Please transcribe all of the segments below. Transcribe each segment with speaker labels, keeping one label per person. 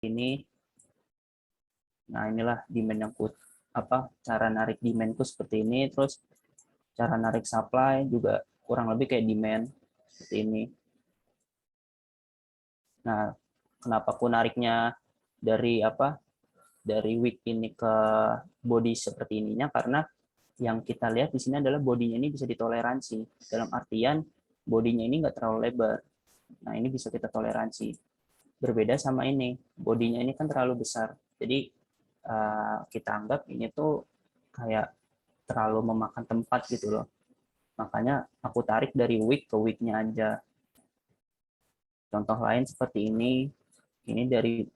Speaker 1: ini. Nah, inilah demand yang cara narik demandku seperti ini. Terus cara narik supply juga kurang lebih kayak demand seperti ini. Nah, kenapa aku nariknya dari wick ini ke body seperti ininya, karena yang kita lihat di sini adalah bodinya ini bisa ditoleransi. Dalam artian bodinya ini nggak terlalu lebar. Nah, ini bisa kita toleransi. Berbeda sama ini, bodinya ini kan terlalu besar. Jadi kita anggap ini tuh kayak terlalu memakan tempat gitu loh. Makanya aku tarik dari wick ke wicknya aja. Contoh lain seperti ini dari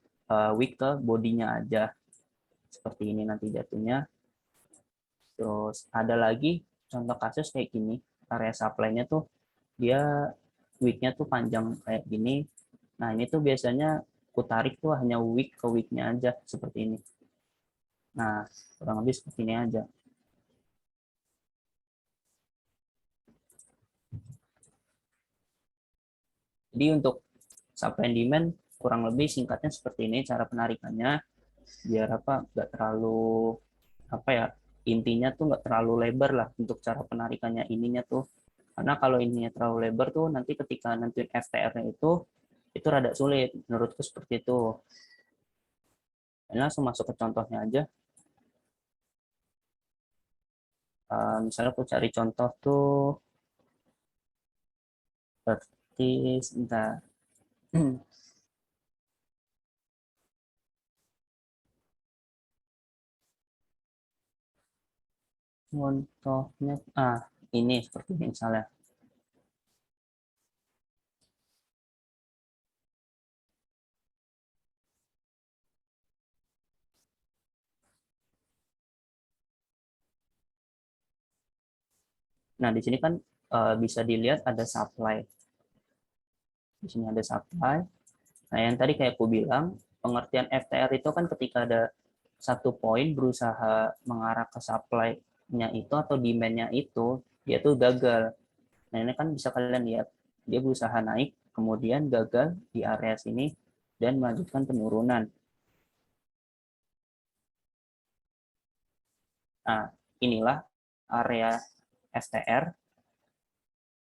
Speaker 1: wick ke bodinya aja. Seperti ini nanti jatuhnya. Terus ada lagi contoh kasus kayak gini, area supply-nya tuh dia wick-nya tuh panjang kayak gini. Nah, ini tuh biasanya aku tarik tuh hanya wick ke wick-nya aja seperti ini. Nah, kurang lebih seperti ini aja. Jadi untuk supply and demand kurang lebih singkatnya seperti ini cara penarikannya, biar nggak terlalu intinya tuh nggak terlalu lebar lah untuk cara penarikannya ininya tuh, karena kalau ininya terlalu lebar tuh nanti ketika nentuin FTR-nya itu rada sulit menurutku seperti itu. Ini langsung masuk ke contohnya aja. Misalnya aku cari contoh tuh seperti sebentar. Contohnya ini seperti ini misalnya. Nah, di sini kan bisa dilihat ada supply. Di sini ada supply. Nah, yang tadi kayak aku bilang, pengertian FTR itu kan ketika ada satu poin berusaha mengarah ke supply-nya itu atau demand-nya itu, dia tuh gagal. Nah, ini kan bisa kalian lihat, dia berusaha naik, kemudian gagal di area sini, dan melanjutkan penurunan. Nah, inilah area FTR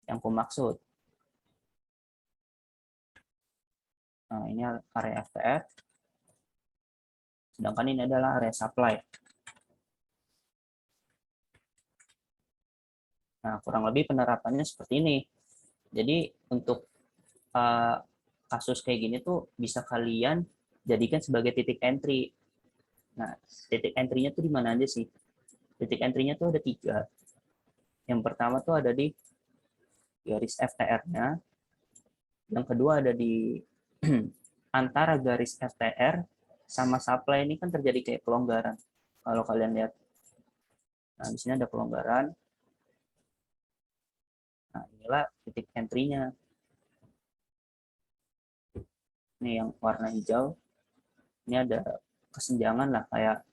Speaker 1: yang aku maksud. Nah, ini area FTR, sedangkan ini adalah area supply. Nah, kurang lebih penerapannya seperti ini. Jadi, untuk kasus kayak gini tuh bisa kalian jadikan sebagai titik entry. Nah, titik entry-nya tuh di mana aja sih? Titik entry-nya tuh ada 3. Yang pertama tuh ada di garis FTR-nya. Yang kedua ada di antara garis FTR sama supply ini kan terjadi kayak pelonggaran. Kalau kalian lihat. Nah, di sini ada pelonggaran. Nah, inilah titik entry-nya. Ini yang warna hijau. Ini ada kesenjangan lah kayak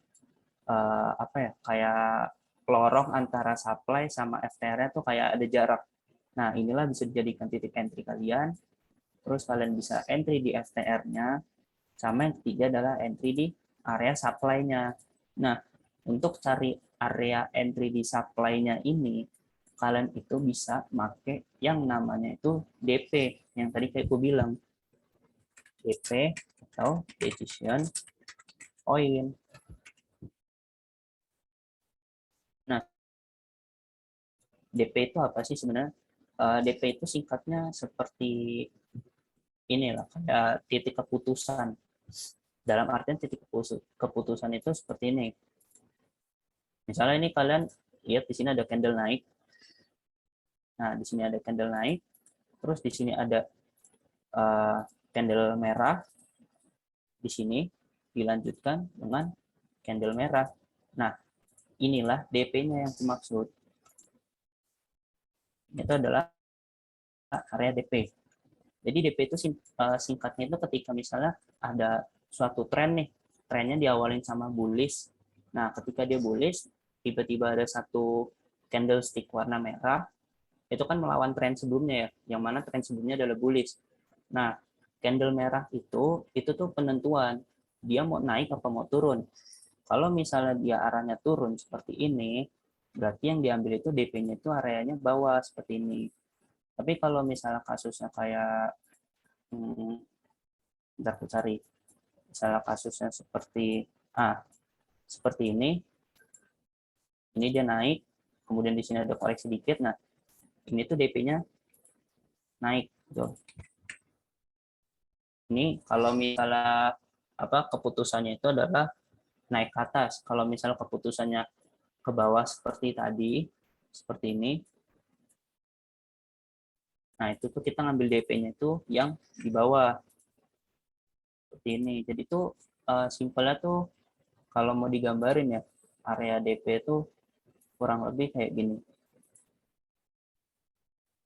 Speaker 1: kayak lorong antara supply sama FTR-nya tuh kayak ada jarak. Nah, inilah bisa dijadikan titik entry kalian. Terus kalian bisa entry di FTR-nya. Sama yang ketiga adalah entry di area supply-nya. Nah, untuk cari area entry di supply-nya ini, kalian itu bisa pakai yang namanya itu DP. Yang tadi kayak aku bilang. DP atau decision point. Nah, DP itu apa sih sebenarnya? DP itu singkatnya seperti inilah kayak titik keputusan. Dalam artian titik keputusan itu seperti ini. Misalnya ini kalian lihat di sini ada candle naik. Nah, di sini ada candle naik. Terus di sini ada candle merah. Di sini dilanjutkan dengan candle merah. Nah, inilah DP-nya yang dimaksud. Itu adalah area DP. Jadi DP itu singkatnya itu ketika misalnya ada suatu tren nih, trennya diawalin sama bullish. Nah, ketika dia bullish, tiba-tiba ada satu candlestick warna merah, itu kan melawan tren sebelumnya ya, yang mana tren sebelumnya adalah bullish. Nah, candle merah itu tuh penentuan dia mau naik apa mau turun. Kalau misalnya dia arahnya turun seperti ini, berarti yang diambil itu DP-nya itu areanya bawah seperti ini. Tapi kalau misalnya kasusnya kayak, bentar aku cari, misalnya kasusnya seperti ini dia naik, kemudian di sini ada koreksi dikit, nah ini tuh DP-nya naik, gitu. Ini kalau misalnya keputusannya itu adalah naik ke atas. Kalau misalnya keputusannya ke bawah seperti tadi, seperti ini, nah itu tuh kita ngambil DP-nya itu yang di bawah, seperti ini. Jadi tuh simpelnya tuh kalau mau digambarin ya, area DP itu kurang lebih kayak gini.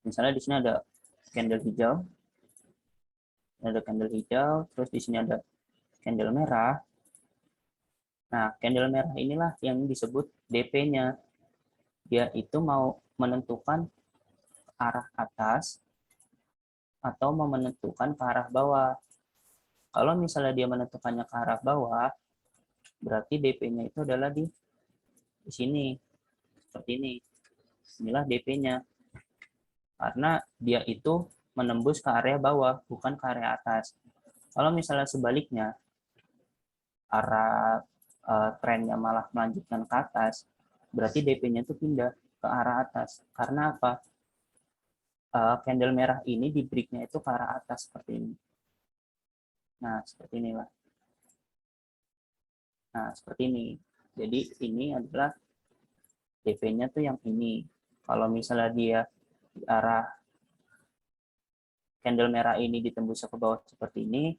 Speaker 1: Misalnya di sini ada candle hijau, terus di sini ada candle merah. Nah, candle merah inilah yang disebut DP-nya. Dia itu mau menentukan arah atas atau mau menentukan ke arah bawah. Kalau misalnya dia menentukannya ke arah bawah, berarti DP-nya itu adalah di sini, seperti ini. Inilah DP-nya. Karena dia itu menembus ke area bawah, bukan ke area atas. Kalau misalnya sebaliknya, arah trennya malah melanjutkan ke atas, berarti DP-nya itu pindah ke arah atas. Karena apa? Candle merah ini di break-nya itu ke arah atas seperti ini. Nah, seperti inilah. Nah, seperti ini. Jadi ini adalah DP-nya tuh yang ini. Kalau misalnya dia di arah candle merah ini ditembus ke bawah seperti ini,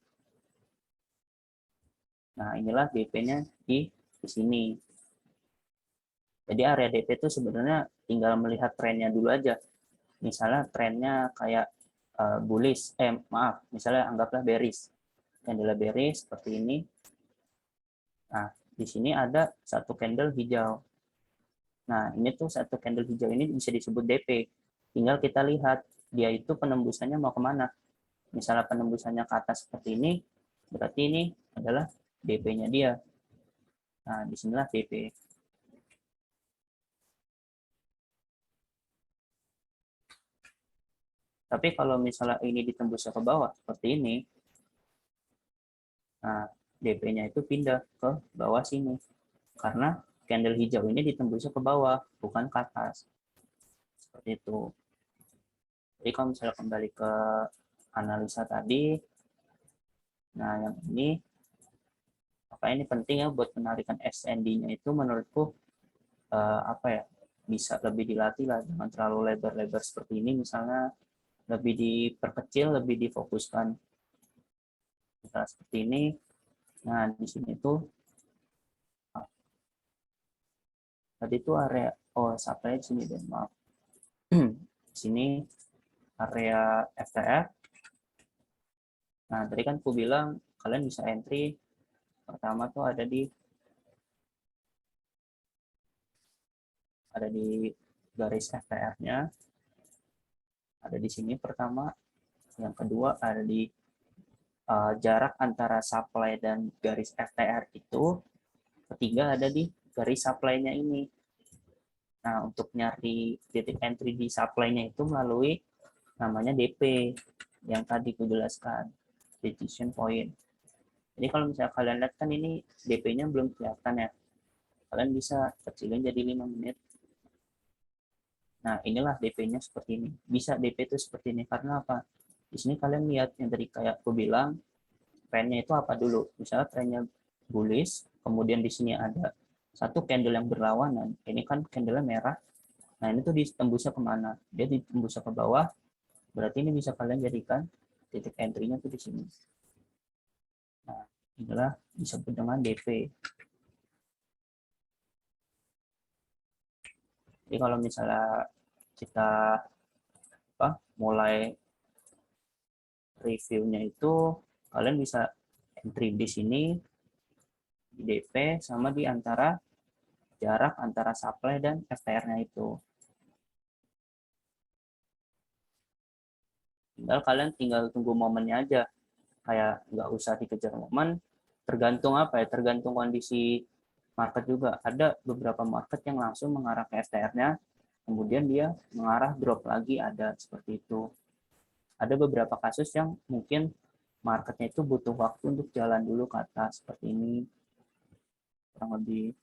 Speaker 1: nah inilah DP-nya di sini. Jadi area DP itu sebenarnya tinggal melihat trennya dulu aja. Misalnya trennya kayak bullish, misalnya anggaplah bearish. Candle bearish seperti ini. Nah, di sini ada satu candle hijau. Nah, ini tuh satu candle hijau ini bisa disebut DP. Tinggal kita lihat dia itu penembusannya mau kemana. Misalnya penembusannya ke atas seperti ini, berarti ini adalah DP-nya dia. Nah, disinilah DP. Tapi kalau misalnya ini ditembus ke bawah seperti ini, nah DP-nya itu pindah ke bawah sini. Karena candle hijau ini ditembusnya ke bawah, bukan ke atas. Seperti itu. Jadi kalau misalnya kembali ke analisa tadi, nah yang ini, apa ini penting ya buat penarikan SND-nya itu menurutku apa ya, bisa lebih dilatih lah, jangan terlalu lebar-lebar seperti ini, misalnya lebih diperkecil, lebih difokuskan. Misalnya seperti ini, nah di sini tuh tadi tuh area supply di sini deh, maaf. Di sini area FTR. Nah, tadi kan aku bilang kalian bisa entry pertama tuh ada di garis FTR-nya, ada di sini pertama, yang kedua ada di jarak antara supply dan garis FTR itu, ketiga ada di garis supply-nya ini. Nah, untuk nyari titik entry di supply-nya itu melalui namanya DP yang tadi aku jelaskan, decision point. Jadi kalau misalnya kalian lihat kan ini DP-nya belum kelihatan ya. Kalian bisa kecilin jadi 5 menit. Nah, inilah DP-nya seperti ini. Bisa DP itu seperti ini karena apa? Di sini kalian lihat yang tadi kayak aku bilang, trennya itu apa dulu. Misalnya trennya bullish, kemudian di sini ada satu candle yang berlawanan. Ini kan candle merah. Nah, ini tuh ditembusnya kemana? Dia ditembusnya ke bawah. Berarti ini bisa kalian jadikan titik entry-nya tuh di sini. Nah, inilah disebut dengan DP. Jadi kalau misalnya kita mulai reviewnya itu, kalian bisa entry di sini, di DP, sama di antara jarak antara supply dan FTR-nya itu. Tinggal kalian tinggal tunggu momennya aja. Kayak nggak usah dikejar momen, tergantung apa ya, tergantung kondisi market juga. Ada beberapa market yang langsung mengarah ke FTR-nya, kemudian dia mengarah drop lagi, ada seperti itu. Ada beberapa kasus yang mungkin marketnya itu butuh waktu untuk jalan dulu ke atas, seperti ini kurang lebih.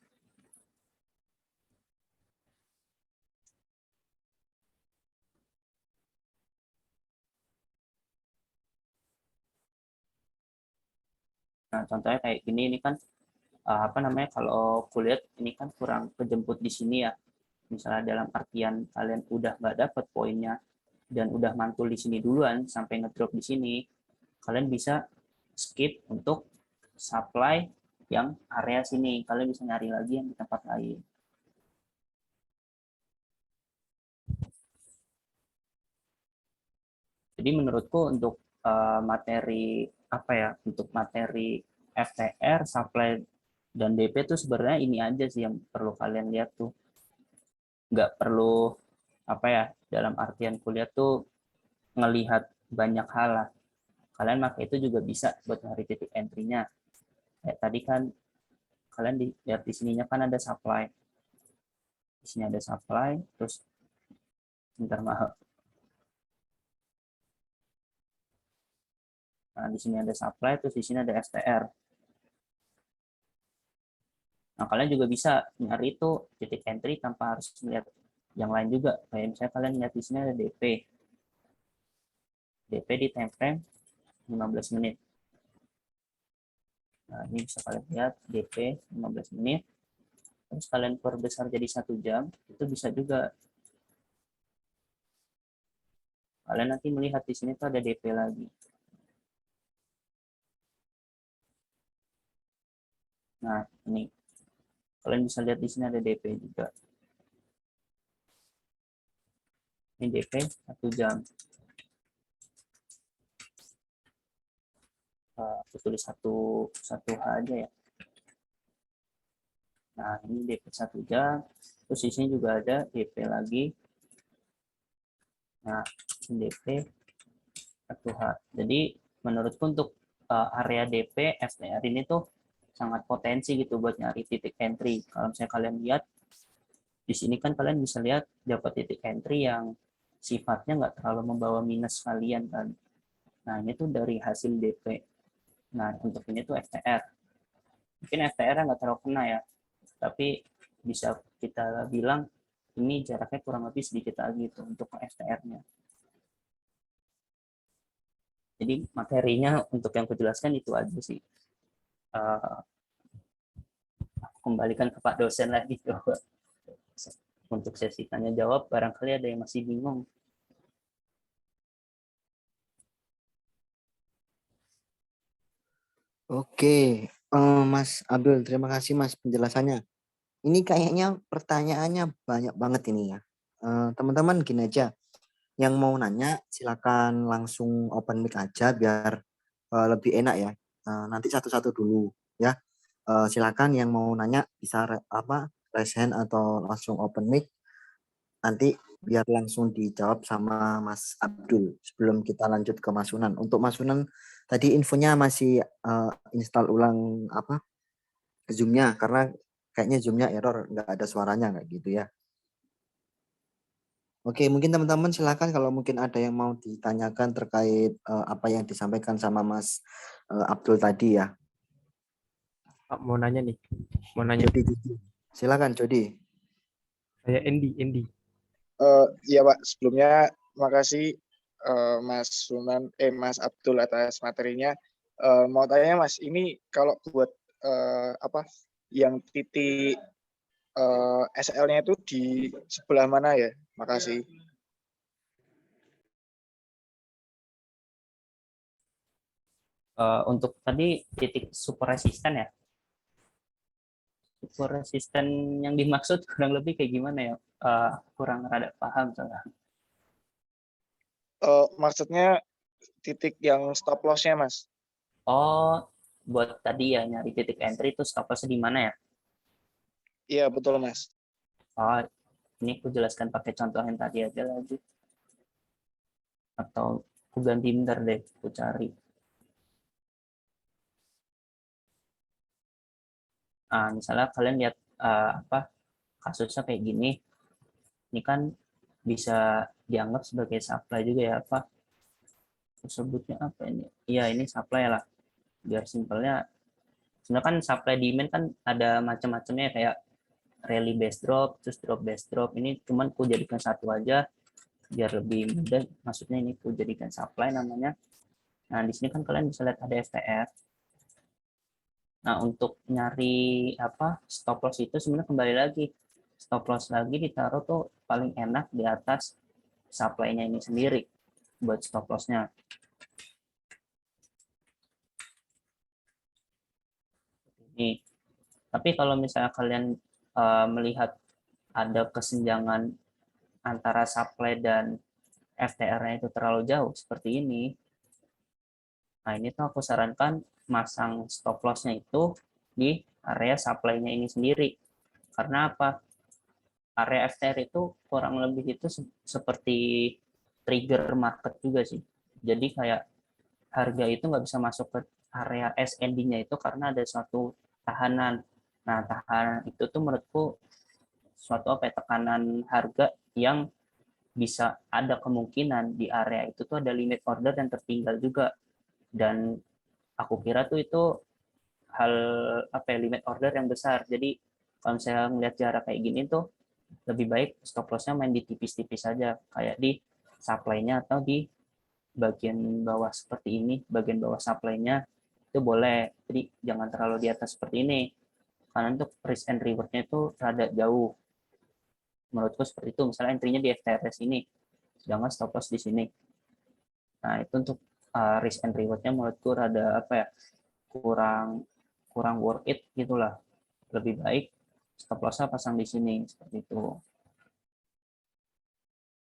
Speaker 1: Nah, contohnya kayak gini, ini kan apa namanya, kalau kulihat ini kan kurang kejemput di sini ya. Misalnya dalam artian kalian udah nggak dapet poinnya dan udah mantul di sini duluan sampai ngedrop di sini, kalian bisa skip untuk supply yang area sini. Kalian bisa nyari lagi yang di tempat lain. Jadi menurutku untuk materi apa ya, untuk materi FTR, supply dan DP tuh sebenarnya ini aja sih yang perlu kalian lihat tuh. Nggak perlu apa ya, dalam artian kuliah tuh ngelihat banyak hal lah. Kalian pakai itu juga bisa buat nyari titik entry-nya. Kayak tadi kan kalian lihat di sininya kan ada supply. Di sini ada supply, terus bentar mahal. Nah, di sini ada supply, terus di sini ada STR. Nah, kalian juga bisa nyari itu titik entry tanpa harus melihat yang lain juga. Kayak misalnya kalian lihat di sini ada DP. DP di time frame 15 menit. Nah, ini bisa kalian lihat DP 15 menit. Terus kalian perbesar jadi 1 jam, itu bisa juga. Kalian nanti melihat di sini tuh ada DP lagi. Nah, ini kalian bisa lihat di sini ada DP juga. Ini DP 1 jam. Aku tulis satu H aja ya. Nah, ini DP 1 jam. Terus di sini juga ada DP lagi. Nah, ini DP 1H. Jadi menurutku untuk area DP STR ini tuh sangat potensi gitu buat nyari titik entry. Kalau misalnya kalian lihat di sini kan kalian bisa lihat dapat titik entry yang sifatnya nggak terlalu membawa minus kalian kan. Nah, ini tuh dari hasil DP. Nah, untuk ini tuh FTR. Mungkin FTR nggak terlalu kena ya, tapi bisa kita bilang ini jaraknya kurang lebih sedikit lagi tuh untuk FTR-nya. Jadi materinya untuk yang kujelaskan itu aja sih. Uh, Kembalikan ke Pak dosen lagi tuh. Untuk sesi tanya jawab, barangkali ada yang masih bingung.
Speaker 2: Oke, Mas Abdul, terima kasih Mas penjelasannya. Ini kayaknya pertanyaannya banyak banget ini ya. Teman-teman gini aja, yang mau nanya silakan langsung open mic aja biar lebih enak ya. Nanti satu-satu dulu ya. Silakan yang mau nanya bisa raise hand atau langsung open mic. Nanti biar langsung dijawab sama Mas Abdul sebelum kita lanjut ke Mas Sunan. Untuk Mas Sunan tadi infonya masih install ulang Zoom-nya karena kayaknya Zoom-nya error, nggak ada suaranya kayak gitu ya. Oke, mungkin teman-teman silakan kalau mungkin ada yang mau ditanyakan terkait apa yang disampaikan sama Mas Abdul tadi ya.
Speaker 3: Pak mau nanya nih, mau nanya.
Speaker 2: Jody. Silakan Jody.
Speaker 3: Saya Andy.
Speaker 4: Iya Pak, sebelumnya makasih Mas Sunan, Mas Abdul atas materinya. Mau tanya Mas, ini kalau buat yang titik SL-nya itu di sebelah mana ya? Makasih.
Speaker 1: Untuk tadi titik super resisten ya. Super resisten yang dimaksud kurang lebih kayak gimana ya? Kurang rada paham soalnya.
Speaker 4: Maksudnya titik yang stop loss-nya Mas.
Speaker 1: Oh, buat tadi ya nyari titik entry itu stop loss di mana ya?
Speaker 4: Iya betul Mas.
Speaker 1: Oh, ini aku jelaskan pakai contoh yang tadi aja lagi. Atau aku ganti bentar deh, aku cari. Misalnya kalian lihat kasusnya kayak gini, ini kan bisa dianggap sebagai supply juga ya, sebutnya apa ini? Iya, ini supply lah. Biar simpelnya, sebenarnya kan supply demand kan ada macam-macamnya kayak rally based drop, terus drop based drop. Ini cuman ku jadikan satu aja biar lebih mudah. Maksudnya ini ku jadikan supply namanya. Nah, di sini kan kalian bisa lihat ada FTR. Nah, untuk nyari stop loss itu sebenarnya kembali lagi. Stop loss lagi ditaruh tuh paling enak di atas supply-nya ini sendiri buat stop loss-nya. Ini. Tapi kalau misalnya kalian melihat ada kesenjangan antara supply dan FTR-nya itu terlalu jauh seperti ini, nah ini tuh aku sarankan masang stop loss-nya itu di area supply-nya ini sendiri. Karena apa? Area FTR itu kurang lebih itu seperti trigger market juga sih. Jadi kayak harga itu nggak bisa masuk ke area SND-nya itu karena ada suatu tahanan. Nah, tahanan itu tuh menurutku suatu tekanan harga yang bisa ada kemungkinan di area itu tuh ada limit order yang tertinggal juga. Dan aku kira tuh itu hal limit order yang besar. Jadi kalau misalnya ngeliat jarak kayak gini tuh lebih baik stop loss-nya main di tipis-tipis saja, kayak di supply-nya atau di bagian bawah seperti ini, bagian bawah supply-nya itu boleh. Jadi jangan terlalu di atas seperti ini. Karena untuk risk and reward-nya itu rada jauh. Menurutku seperti itu. Misalnya entry-nya di FTRS ini, sedangkan stop loss di sini. Nah, itu untuk risk and reward-nya menurutku rada kurang worth it gitulah. Lebih baik stop loss-nya pasang di sini seperti itu.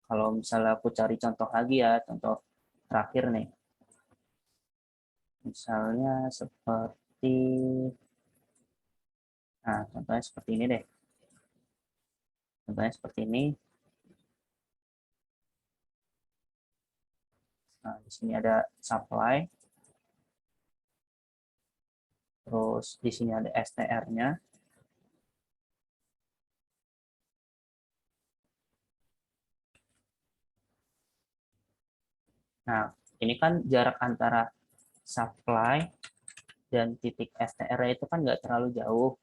Speaker 1: Kalau misalnya aku cari contoh lagi ya, contoh terakhir nih. Misalnya seperti, nah contohnya seperti ini deh. Contohnya seperti ini. Nah, di sini ada supply. Terus di sini ada STR-nya. Nah, ini kan jarak antara supply dan titik STR itu kan nggak terlalu jauh.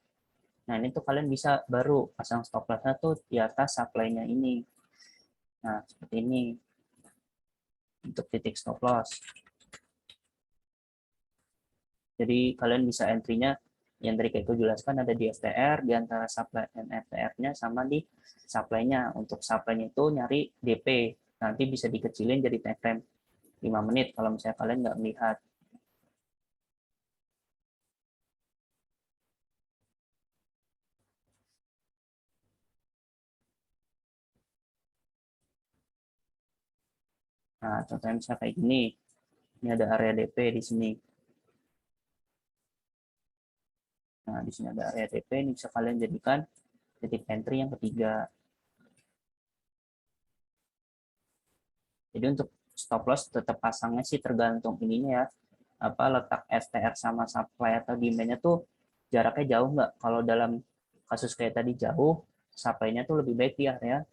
Speaker 1: Nah, ini tuh kalian bisa baru pasang stop loss-nya tuh di atas supply-nya ini. Nah, seperti ini untuk titik stop loss. Jadi kalian bisa entry-nya yang tadi kayak aku jelaskan ada di FTR, di antara supply dan FTR-nya sama di supply-nya. Untuk supply-nya itu nyari DP. Nanti bisa dikecilin jadi time frame 5 menit kalau misalnya kalian nggak melihat. Nah, contohnya misalnya kayak gini. Ini ada area DP di sini. Nah, di sini ada area DP, ini bisa kalian jadikan titik entry yang ketiga. Jadi untuk stop loss tetap pasangnya sih tergantung ininya ya, letak STR sama supply atau demand-nya tuh jaraknya jauh nggak. Kalau dalam kasus kayak tadi jauh, supply-nya tuh lebih baik di area,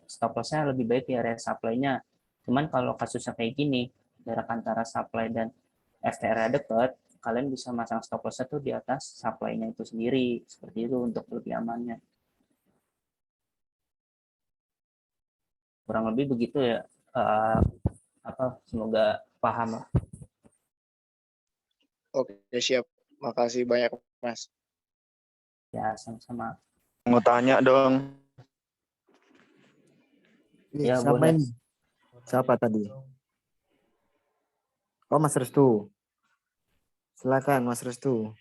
Speaker 1: stop loss-nya lebih baik di area supply-nya. Cuman kalau kasusnya kayak gini, jarak antara supply dan STR-nya dekat, kalian bisa masang stop loss-nya tuh di atas supply-nya itu sendiri. Seperti itu untuk lebih amannya. Kurang lebih begitu ya. Uh, Semoga paham lah.
Speaker 4: Oke, siap. Makasih banyak, Mas.
Speaker 1: Ya, sama-sama.
Speaker 5: Mau tanya dong.
Speaker 1: Ya,
Speaker 2: Siapa
Speaker 1: boleh.
Speaker 2: ini? Siapa tadi? Oh, Mas Restu. Silakan, Mas Restu.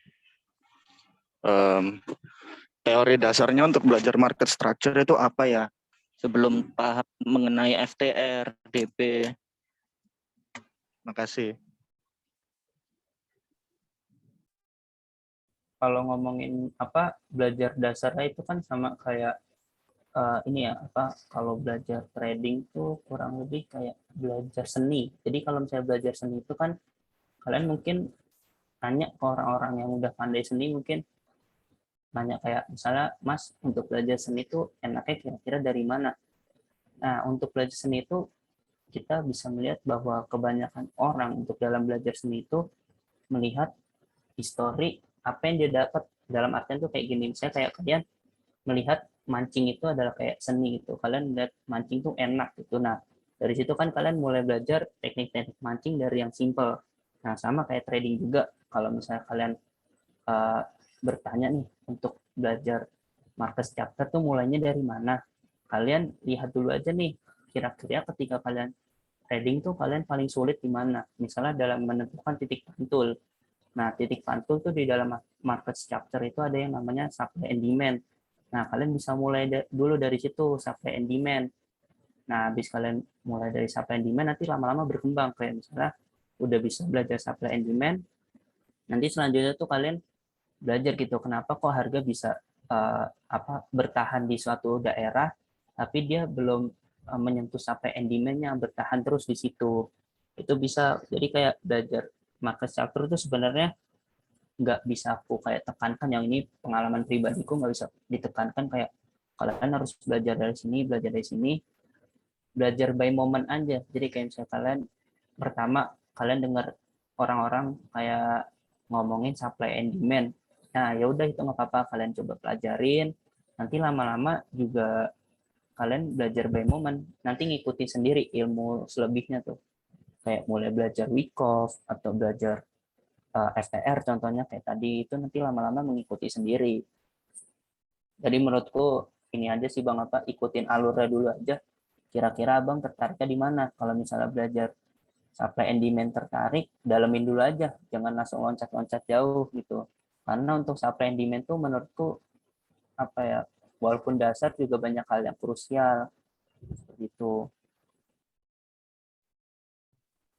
Speaker 5: Teori dasarnya untuk belajar market structure itu apa ya? Sebelum paham mengenai FTR, DP. Makasih.
Speaker 1: Kalau ngomongin belajar dasarnya itu kan sama kayak ini ya, kalau belajar trading tuh kurang lebih kayak belajar seni. Jadi kalau misalnya belajar seni itu kan kalian mungkin tanya ke orang-orang yang udah pandai seni, mungkin nanya kayak misalnya, Mas, untuk belajar seni itu enaknya kira-kira dari mana? Nah, untuk belajar seni itu kita bisa melihat bahwa kebanyakan orang untuk dalam belajar seni itu melihat histori apa yang dia dapat, dalam artian tuh kayak gini, misalnya kayak kalian melihat mancing itu adalah kayak seni gitu, kalian lihat mancing tuh enak gitu. Nah, dari situ kan kalian mulai belajar teknik-teknik mancing dari yang simple. Nah, sama kayak trading juga, kalau misalnya kalian uh, bertanya nih untuk belajar market chapter tuh mulainya dari mana, kalian lihat dulu aja nih, kira-kira ketika kalian trading tuh kalian paling sulit di mana, misalnya dalam menentukan titik pantul. Nah, titik pantul tuh di dalam market structure itu ada yang namanya supply and demand. Nah, kalian bisa mulai dulu dari situ, supply and demand. Nah, habis kalian mulai dari supply and demand, nanti lama-lama berkembang. Kayak misalnya udah bisa belajar supply and demand, nanti selanjutnya tuh kalian belajar gitu, kenapa kok harga bisa bertahan di suatu daerah, tapi dia belum menyentuh supply and demand-nya, bertahan terus di situ. Itu bisa, jadi kayak belajar market structure itu sebenarnya nggak bisa aku kayak tekankan, yang ini pengalaman pribadiku, nggak bisa ditekankan kayak kalian harus belajar dari sini, belajar dari sini, belajar by moment aja. Jadi kayak misalnya kalian pertama kalian dengar orang-orang kayak ngomongin supply and demand, nah ya udah itu nggak apa-apa, kalian coba pelajarin, nanti lama-lama juga kalian belajar by moment, nanti ngikuti sendiri ilmu selebihnya tuh, kayak mulai belajar Wyckoff atau belajar FTR contohnya kayak tadi, itu nanti lama-lama mengikuti sendiri. Jadi menurutku ini aja sih Bang, apa, ikutin alurnya dulu aja. Kira-kira Abang tertariknya di mana? Kalau misalnya belajar supply and demand tertarik, dalemin dulu aja, jangan langsung loncat-loncat jauh gitu. Karena untuk supply and demand tuh menurutku apa ya, walaupun dasar juga banyak hal yang krusial seperti itu.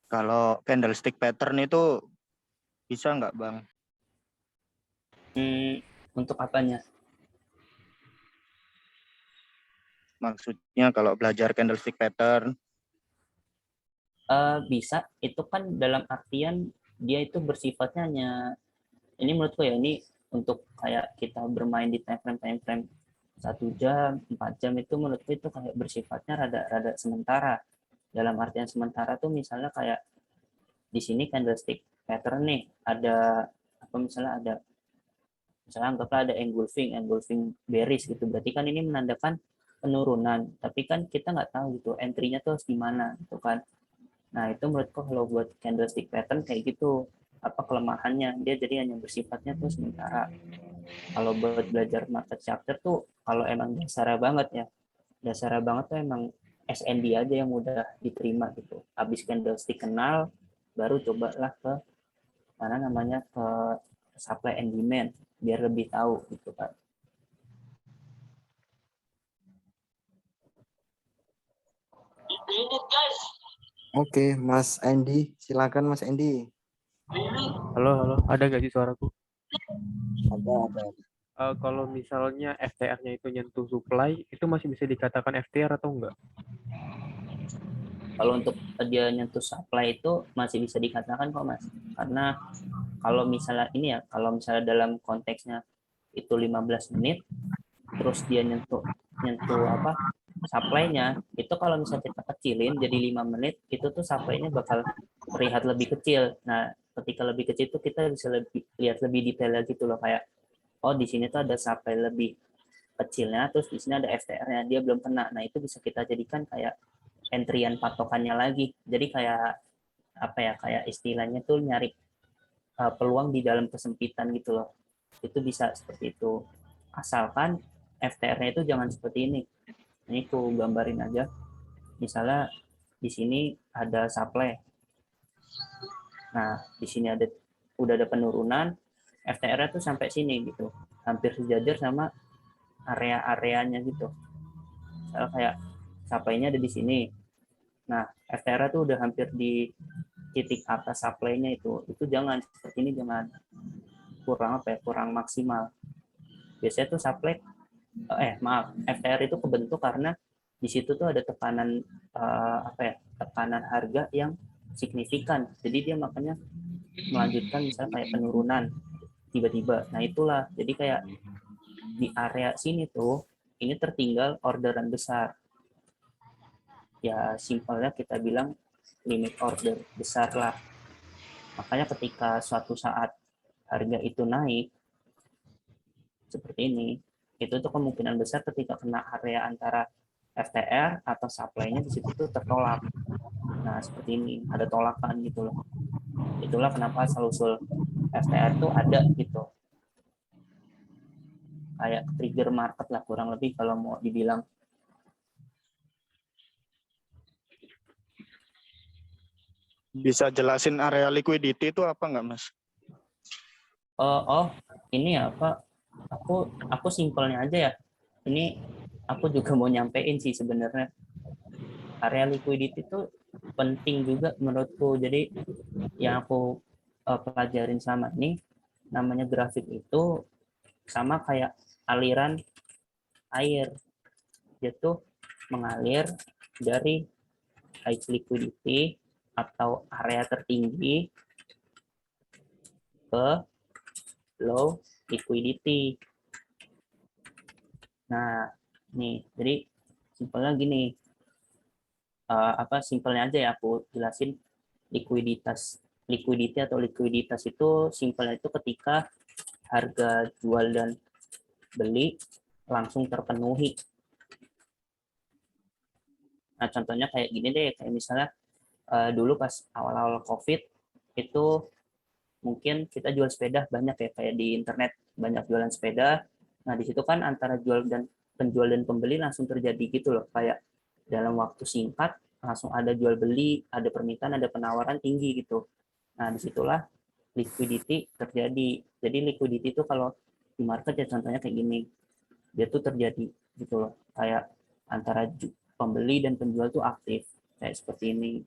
Speaker 5: Kalau candlestick pattern itu bisa nggak, Bang?
Speaker 1: Untuk apanya?
Speaker 5: Maksudnya kalau belajar candlestick pattern.
Speaker 1: Bisa, itu kan dalam artian dia itu bersifatnya hanya, ini menurutku ya, ini untuk kayak kita bermain di time frame 1 jam 4 jam, itu menurutku itu kayak bersifatnya rada sementara. Dalam artian sementara tuh misalnya kayak di sini candlestick pattern nih, ada apa, misalnya anggaplah ada engulfing bearish gitu, berarti kan ini menandakan penurunan, tapi kan kita nggak tahu gitu entry-nya tuh harus di mana gitu kan. Nah, itu menurutku kalau buat candlestick pattern kayak gitu, apa kelemahannya, dia jadi hanya bersifatnya tuh sementara. Kalau buat belajar market chapter tuh, kalau emang dasarnya banget tuh emang SND aja yang mudah diterima gitu. Habis candlestick kenal, baru cobalah ke mana namanya, ke supply and demand, biar lebih tahu gitu kan.
Speaker 2: Oke, Mas Andy, silakan Mas Andy.
Speaker 3: Halo, ada nggak sih suaraku?
Speaker 2: Ada.
Speaker 3: Kalau misalnya FTR-nya itu nyentuh supply, itu masih bisa dikatakan FTR atau enggak?
Speaker 1: Kalau untuk dia nyentuh supply itu masih bisa dikatakan kok Mas. Karena kalau misalnya ini ya, kalau misalnya dalam konteksnya itu 15 menit, terus dia nyentuh apa, supply-nya, itu kalau misalnya kita kecilin jadi 5 menit, itu tuh supply-nya bakal terlihat lebih kecil. Nah, ketika lebih kecil itu kita bisa lihat lebih detail gitu loh, kayak oh di sini tuh ada supply lebih kecilnya, terus di sini ada FTR-nya, dia belum kena. Nah, itu bisa kita jadikan kayak entryan patokannya lagi. Jadi kayak apa ya, kayak istilahnya tuh nyari peluang di dalam kesempitan gitu loh. Itu bisa seperti itu. Asalkan FTR-nya itu jangan seperti ini. Ini aku gambarin aja. Misalnya di sini ada supply. Nah, di sini udah ada penurunan, FTR-nya tuh sampai sini gitu. Hampir sejajar sama area-areanya gitu. Misalnya kayak supply-nya ada di sini. Nah, FTR-nya tuh udah hampir di titik atas supply-nya itu jangan seperti ini, jangan, kurang maksimal. Biasanya tuh supply FTR itu kebentuk karena di situ tuh ada tekanan tekanan harga yang signifikan, jadi dia makanya melanjutkan misalnya kayak penurunan tiba-tiba. Nah itulah, jadi kayak di area sini tuh, ini tertinggal orderan besar. Ya simpelnya kita bilang limit order besar lah. Makanya ketika suatu saat harga itu naik, seperti ini, itu tuh kemungkinan besar ketika kena area antara FTR atau supply-nya di situ tuh tertolak. Nah, seperti ini, ada tolakan gitu loh. Itulah kenapa asal-usul FTR tuh ada gitu. Kayak trigger market lah kurang lebih kalau mau dibilang.
Speaker 5: Bisa jelasin area liquidity itu apa nggak, Mas?
Speaker 1: Oh, ini apa? Aku simpelnya aja ya. Ini aku juga mau nyampein sih sebenarnya. Area liquidity itu penting juga menurutku. Jadi yang aku pelajarin selama ini, namanya grafik itu sama kayak aliran air. Dia tuh mengalir dari high liquidity atau area tertinggi ke low liquidity. Nah, nih, jadi simpelnya gini, simpelnya aja ya aku jelasin liquidity atau likuiditas itu simpelnya itu ketika harga jual dan beli langsung terpenuhi. Nah, contohnya kayak gini deh, kayak misalnya dulu pas awal-awal COVID itu mungkin kita jual sepeda banyak ya, kayak di internet banyak jualan sepeda. Nah, di situ kan antara penjual dan pembeli langsung terjadi gitu loh, kayak dalam waktu singkat langsung ada jual beli, ada permintaan, ada penawaran tinggi gitu. Nah, disitulah liquidity terjadi. Jadi liquidity itu kalau di market ya contohnya kayak gini, dia tuh terjadi gitu loh, kayak antara pembeli dan penjual tuh aktif kayak seperti ini.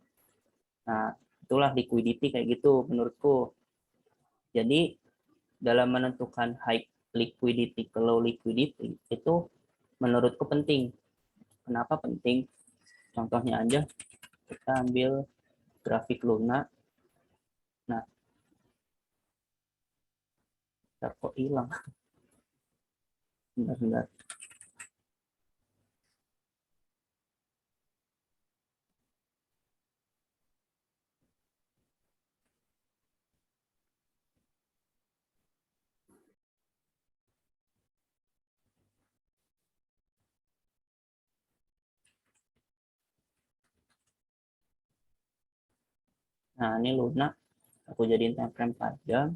Speaker 1: Nah, itulah liquidity kayak gitu menurutku. Jadi dalam menentukan high liquidity ke low liquidity itu menurutku penting. Kenapa penting? Contohnya aja kita ambil grafik Luna. Nah, kok hilang? Bentar. Nah, ini Luna. Aku jadiin time frame 4 jam.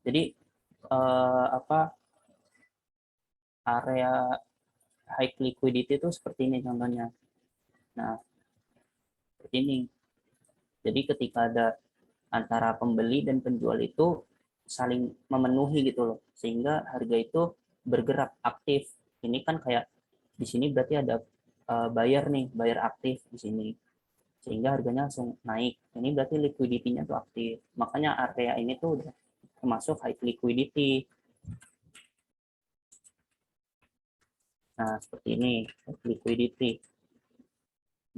Speaker 1: Jadi area high liquidity itu seperti ini contohnya. Nah, seperti ini. Jadi ketika ada antara pembeli dan penjual itu saling memenuhi gitu loh, sehingga harga itu bergerak aktif. Ini kan kayak di sini berarti ada buyer aktif di sini, sehingga harganya langsung naik. Ini berarti liquidity-nya tuh aktif. Makanya area ini tuh udah termasuk high liquidity. Nah, seperti ini, liquidity.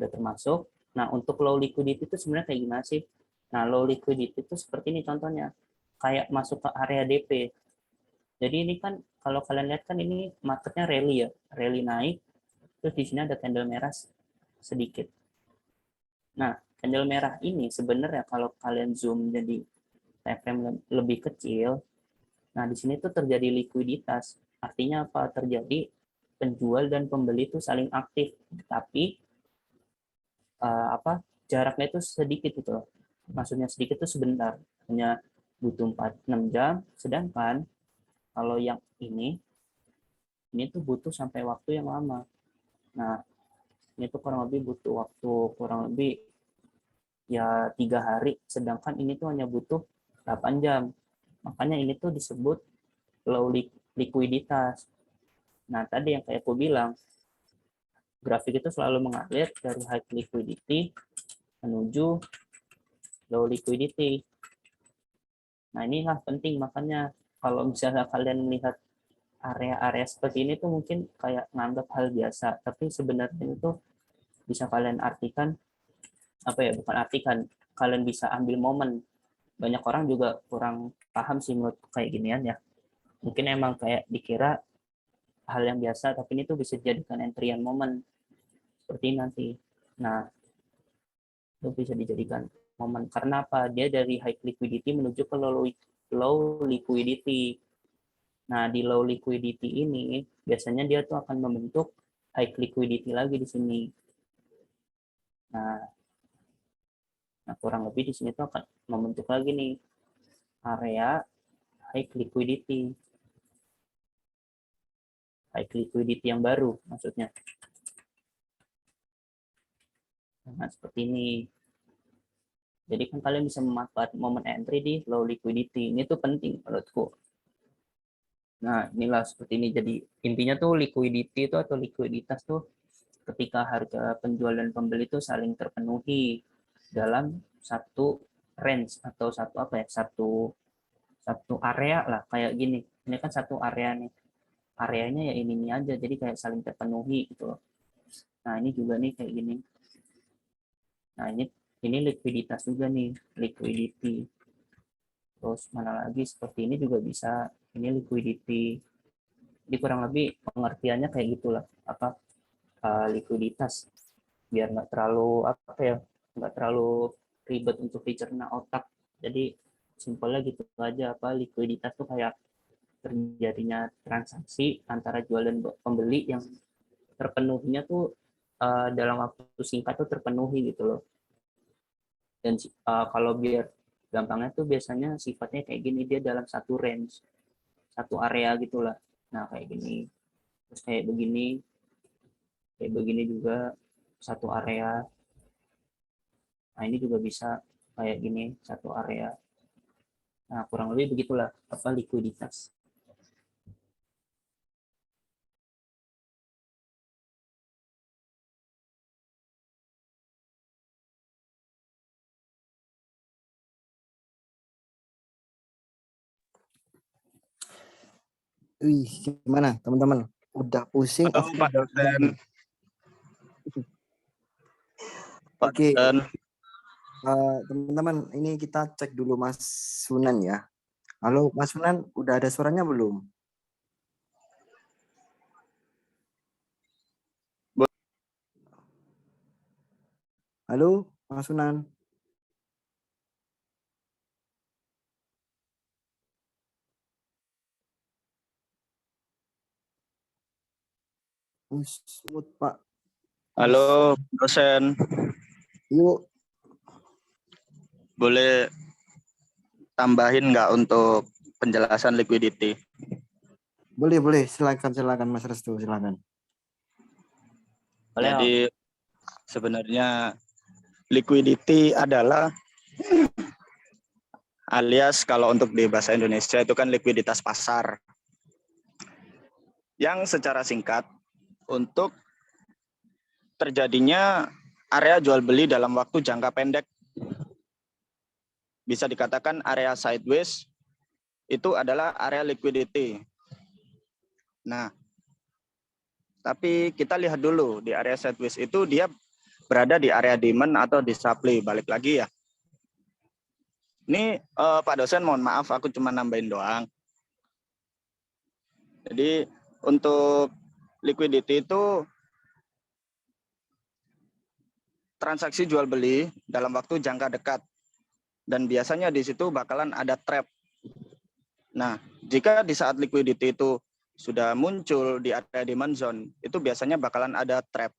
Speaker 1: Udah termasuk. Nah, untuk low liquidity itu sebenarnya kayak gimana sih? Nah, low liquidity itu seperti ini contohnya. Kayak masuk ke area DP. Jadi ini kan, kalau kalian lihat kan ini marketnya rally ya. Rally naik, terus di sini ada candle merah sedikit. Nah, candle merah ini sebenarnya kalau kalian zoom jadi time frame lebih kecil, nah di sini tuh terjadi likuiditas. Artinya apa? Terjadi penjual dan pembeli itu saling aktif, tapi jaraknya itu sedikit gitu loh. Maksudnya sedikit itu sebentar, hanya butuh 4-6 jam, sedangkan kalau yang ini tuh butuh sampai waktu yang lama. Nah, ini tuh kurang lebih butuh waktu kurang lebih ya 3 hari, sedangkan ini tuh hanya butuh 8 jam. Makanya ini tuh disebut low likuiditas. Nah, tadi yang kayak aku bilang, grafik itu selalu mengalir dari high liquidity menuju low liquidity. Nah, inilah penting, makanya kalau misalnya kalian melihat area-area seperti ini tuh mungkin kayak nganggap hal biasa, tapi sebenarnya itu bisa kalian artikan, bukan artikan, kalian bisa ambil momen. Banyak orang juga kurang paham sih menurut kayak ginian ya. Mungkin emang kayak dikira hal yang biasa, tapi ini tuh bisa dijadikan entryan moment seperti nanti. Nah, itu bisa dijadikan momen karena apa? Dia dari high liquidity menuju ke low liquidity. Nah, di low liquidity ini biasanya dia tuh akan membentuk high liquidity lagi di sini. Nah, kurang lebih di sini tuh akan membentuk lagi nih area high liquidity. High liquidity yang baru maksudnya. Nah, seperti ini. Jadi kan kalian bisa memanfaatkan momen entry di low liquidity. Ini tuh penting menurutku. Nah, inilah seperti ini. Jadi intinya tuh liquidity itu atau likuiditas tuh ketika harga penjual dan pembeli itu saling terpenuhi dalam satu range atau satu apa ya? Satu area lah kayak gini. Ini kan satu area nih. Areanya ya ini aja. Jadi kayak saling terpenuhi gitu loh. Nah, ini juga nih kayak gini. Nah, ini likuiditas juga nih, liquidity. Terus mana lagi seperti ini juga bisa, ini liquidity. Jadi kurang lebih pengertiannya kayak gitulah, apa likuiditas. Biar nggak terlalu apa ya, nggak terlalu ribet untuk dicerna otak. Jadi simpelnya gitu aja, apa likuiditas tuh kayak terjadinya transaksi antara jual dan pembeli yang terpenuhinya tuh dalam waktu singkat tuh terpenuhi gitu loh. Dan kalau biar gampangnya tuh biasanya sifatnya kayak gini, dia dalam satu range, satu area gitulah. Nah kayak gini, terus kayak begini juga satu area. Nah ini juga bisa kayak gini satu area. Nah kurang lebih begitulah apa likuiditas.
Speaker 2: Wih, gimana teman-teman? Udah pusing?
Speaker 5: Halo Pak dosen. Pak
Speaker 2: Oke,
Speaker 5: dosen.
Speaker 2: teman-teman, ini kita cek dulu Mas Sunan ya. Halo Mas Sunan, udah ada suaranya belum? Halo Mas Sunan. Smooth Pak.
Speaker 5: Halo dosen.
Speaker 2: Yuk,
Speaker 5: Boleh tambahin nggak untuk penjelasan liquidity?
Speaker 2: boleh. Silakan Mas Restu, silakan.
Speaker 1: Boleh,
Speaker 5: Jadi sebenarnya liquidity adalah alias kalau untuk di bahasa Indonesia itu kan likuiditas pasar. Yang secara singkat untuk terjadinya area jual beli dalam waktu jangka pendek. Bisa dikatakan area sideways itu adalah area liquidity. Nah, tapi kita lihat dulu di area sideways itu dia berada di area demand atau di supply. Balik lagi ya. Ini Pak dosen mohon maaf aku cuma nambahin doang. Jadi untuk liquidity itu transaksi jual beli dalam waktu jangka dekat. Dan biasanya di situ bakalan ada trap. Nah, jika di saat liquidity itu sudah muncul di area demand zone, itu biasanya bakalan ada trap.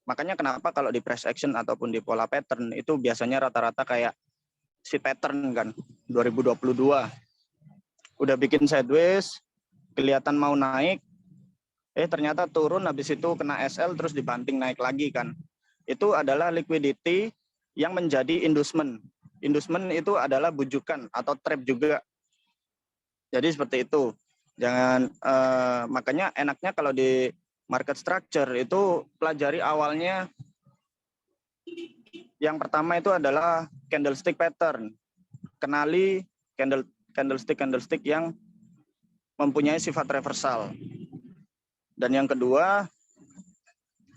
Speaker 5: Makanya kenapa kalau di price action ataupun di pola pattern itu biasanya rata-rata kayak si pattern kan 2022. Udah bikin sideways, kelihatan mau naik, ternyata turun habis itu kena SL terus dibanting naik lagi kan. Itu adalah liquidity yang menjadi inducement. Inducement itu adalah bujukan atau trap juga. Jadi seperti itu. Jangan makanya enaknya kalau di market structure itu pelajari awalnya yang pertama itu adalah candlestick pattern. Kenali candlestick yang mempunyai sifat reversal. Dan yang kedua,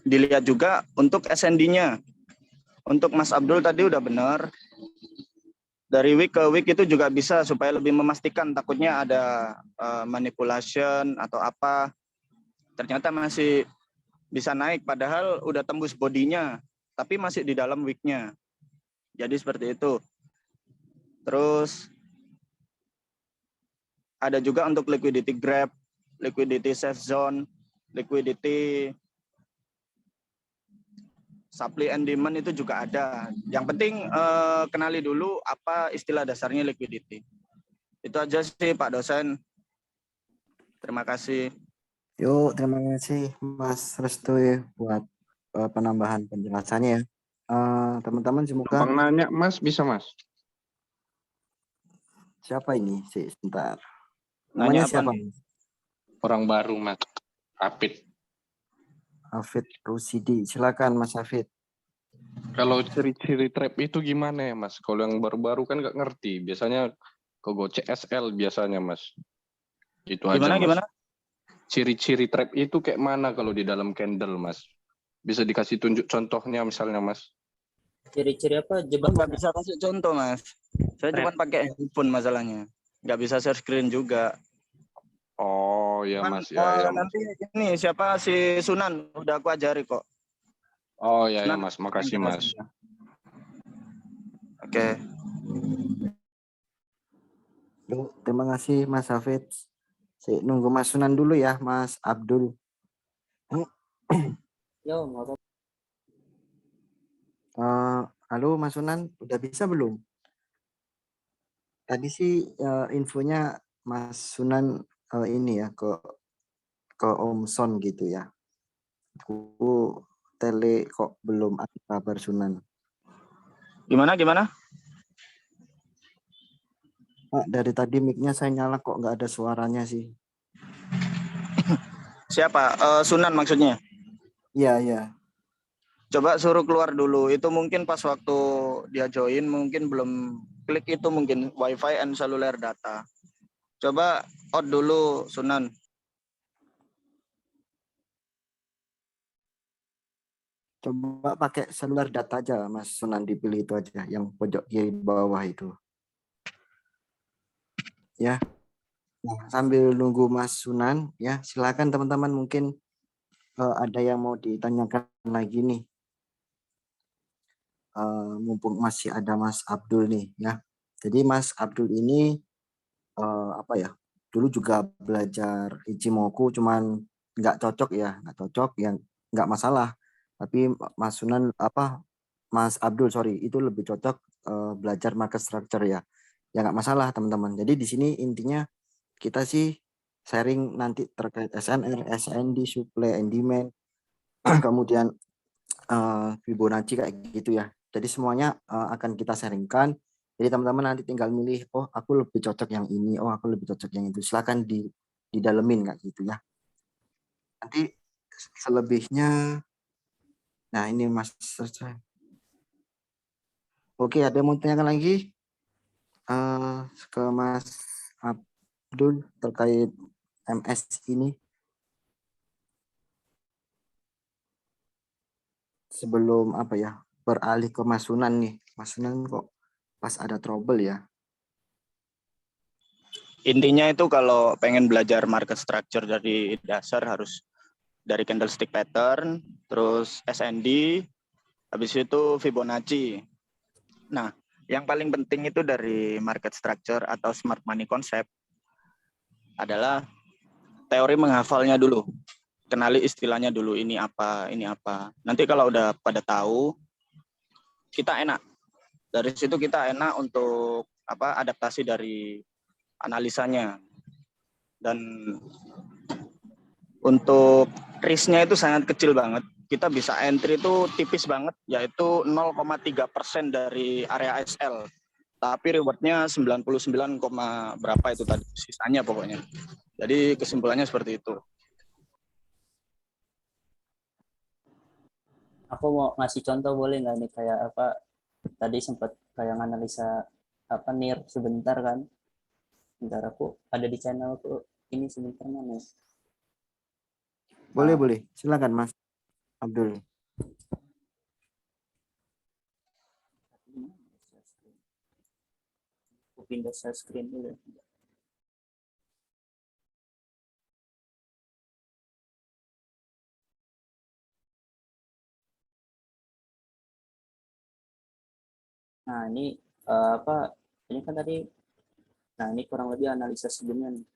Speaker 5: dilihat juga untuk SND-nya. Untuk Mas Abdul tadi udah benar. Dari week ke week itu juga bisa supaya lebih memastikan takutnya ada manipulation atau apa. ternyata masih bisa naik padahal udah tembus bodinya, tapi masih di dalam wick-nya. Jadi seperti itu. Terus ada juga untuk liquidity grab, liquidity safe zone, liquidity supply and demand itu juga ada. Yang penting kenali dulu apa istilah dasarnya liquidity. Itu aja sih Pak dosen. Terima kasih.
Speaker 2: Yuk, terima kasih Mas Restu ya buat penambahan penjelasannya ya. Teman-teman semoga
Speaker 6: Gampang nanya, Mas, bisa, Mas?
Speaker 2: siapa ini? Sebentar.
Speaker 5: Nanya
Speaker 2: Namanya
Speaker 5: apa
Speaker 2: siapa?
Speaker 5: nih?
Speaker 6: Orang baru, Mas. Apit.
Speaker 2: Hafid Rusidi. Silakan Mas Hafid.
Speaker 6: Kalau ciri-ciri trap itu gimana ya, Mas? Kalau yang baru-baru kan nggak ngerti. Biasanya Kogo CSL biasanya, Mas. Itu aja, Mas.
Speaker 5: Gimana?
Speaker 6: Ciri-ciri trap itu kayak mana kalau di dalam candle, Mas? Bisa dikasih tunjuk contohnya misalnya, Mas?
Speaker 1: Ciri-ciri apa
Speaker 5: Nggak
Speaker 1: jebakan?
Speaker 5: bisa kasih contoh, Mas. Saya cuma pakai handphone masalahnya. Nggak bisa share screen juga.
Speaker 6: Oh, ya,
Speaker 5: Cuman,
Speaker 6: Mas. Ya, Mas.
Speaker 5: nanti ini siapa si Sunan udah aku ajari kok.
Speaker 6: Oh, ya,
Speaker 5: Sunan,
Speaker 6: Mas. Makasih, Mas.
Speaker 5: Oke.
Speaker 2: Yuk, terima kasih Mas Hafid. Saya nunggu Mas Sunan dulu ya, Mas Abdul.
Speaker 1: Yo, nggak apa-apa.
Speaker 2: Halo Mas Sunan, udah bisa belum? Tadi sih infonya Mas Sunan ini ya ke Om Son gitu ya. Aku tele kok belum ada kabar Sunan.
Speaker 5: Gimana?
Speaker 2: Pak, dari tadi mic-nya saya nyala kok nggak ada suaranya sih.
Speaker 5: Siapa? Sunan maksudnya?
Speaker 2: Iya, iya.
Speaker 5: Coba suruh keluar dulu. Itu mungkin pas waktu dia join mungkin belum klik itu mungkin wifi and cellular data. Coba out dulu Sunan.
Speaker 2: Coba pakai seluler data aja Mas Sunan, dipilih itu aja yang pojok kiri bawah itu. Ya. Nah, sambil nunggu Mas Sunan ya, silakan teman-teman, mungkin ada yang mau ditanyakan lagi nih. Mumpung masih ada Mas Abdul nih ya. Jadi Mas Abdul ini apa ya? Dulu juga belajar Ichimoku, cuman nggak cocok ya, yang nggak masalah. Tapi Mas Sunan Mas Abdul itu lebih cocok belajar market structure ya. Ya nggak masalah teman-teman. Jadi di sini intinya kita sih sharing nanti terkait SNR, SND, supply and demand, kemudian Fibonacci kayak gitu ya. Jadi semuanya akan kita sharingkan. Jadi teman-teman nanti tinggal milih, oh aku lebih cocok yang ini, oh aku lebih cocok yang itu. Silakan didalemin kayak gitu ya. Nanti selebihnya, nah ini Mas. Oke, ada yang mau tanyakan lagi ke Mas Abdul terkait MS ini? Sebelum beralih ke Mas Sunan nih. Mas Sunan kok pas ada trouble ya.
Speaker 5: Intinya itu kalau pengen belajar market structure dari dasar harus dari candlestick pattern, terus SND, habis itu Fibonacci. Nah, yang paling penting itu dari market structure atau smart money concept adalah teori menghafalnya dulu. Kenali istilahnya dulu, ini apa. Nanti kalau udah pada tahu, kita enak. Dari situ kita enak untuk adaptasi dari analisanya. Dan untuk risk-nya itu sangat kecil banget. Kita bisa entry itu tipis banget, yaitu 0,3% dari area SL. Tapi reward-nya 99, berapa itu tadi, sisanya pokoknya. Jadi kesimpulannya seperti itu.
Speaker 1: Aku mau ngasih contoh boleh nggak nih, kayak tadi sempat kayak analisa NIR sebentar kan. Bentar, aku ada di channel aku ini sebentar mana.
Speaker 2: Boleh. Silakan Mas Abdul.
Speaker 1: Aku pindah share screen dulu. Nah, ini apa? Ini kan tadi, nah ini kurang lebih analisa sebelumnya nih.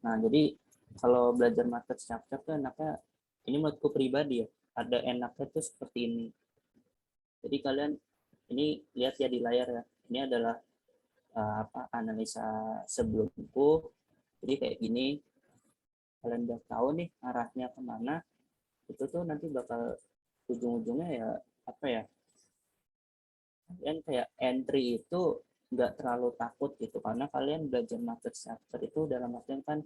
Speaker 1: Nah, jadi kalau belajar market structure tuh enaknya, ini menurutku pribadi ya, ada enaknya tuh seperti ini. Jadi kalian ini lihat ya di layar ya, ini adalah apa analisa sebelumku. Jadi kayak gini, kalian udah tahu nih arahnya kemana, itu tuh nanti bakal ujung-ujungnya ya apa ya, kalian kayak entry itu nggak terlalu takut gitu, karena kalian belajar market structure itu dalam artian kan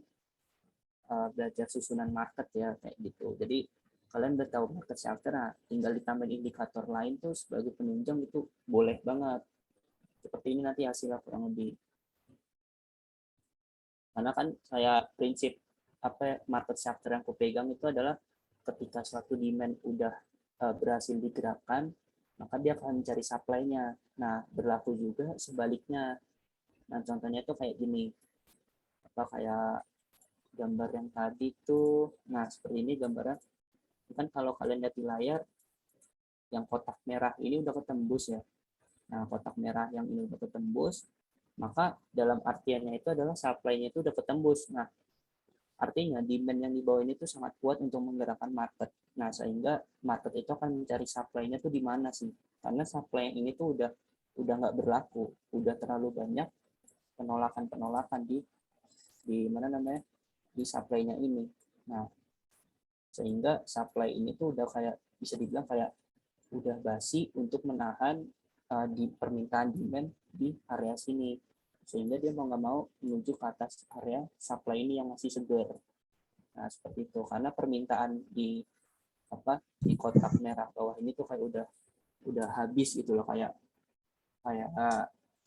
Speaker 1: belajar susunan market ya kayak gitu. Jadi kalian udah tahu market structure, nah tinggal ditambahin indikator lain tuh sebagai penunjang itu boleh banget. Seperti ini nanti hasilnya kurang lebih. Karena kan saya prinsip apa market structure yang kupegang itu adalah ketika suatu demand udah berhasil digerakkan, maka dia akan mencari supply-nya. Nah, berlaku juga sebaliknya. Nah, contohnya itu kayak gini. Apa kayak gambar yang tadi tuh. Nah, seperti ini gambarnya. Kan kalau kalian lihat di layar, yang kotak merah ini udah ketembus ya. Nah, kotak merah yang ini udah ketembus, maka dalam artiannya itu adalah supply-nya itu udah ketembus. Nah, artinya demand yang di bawah ini tuh sangat kuat untuk menggerakkan market. Nah, sehingga market itu akan mencari supply-nya tuh di mana sih? Karena supply yang ini tuh udah nggak berlaku, udah terlalu banyak penolakan-penolakan di mana namanya? Di supply-nya ini. Nah, sehingga supply ini tuh udah kayak bisa dibilang kayak udah basi untuk menahan di permintaan demand di area sini, sehingga dia mau nggak mau menuju ke atas area supply ini yang masih segar. Nah, seperti itu, karena permintaan di apa di kotak merah bawah ini tuh kayak udah habis gitu loh, kayak kayak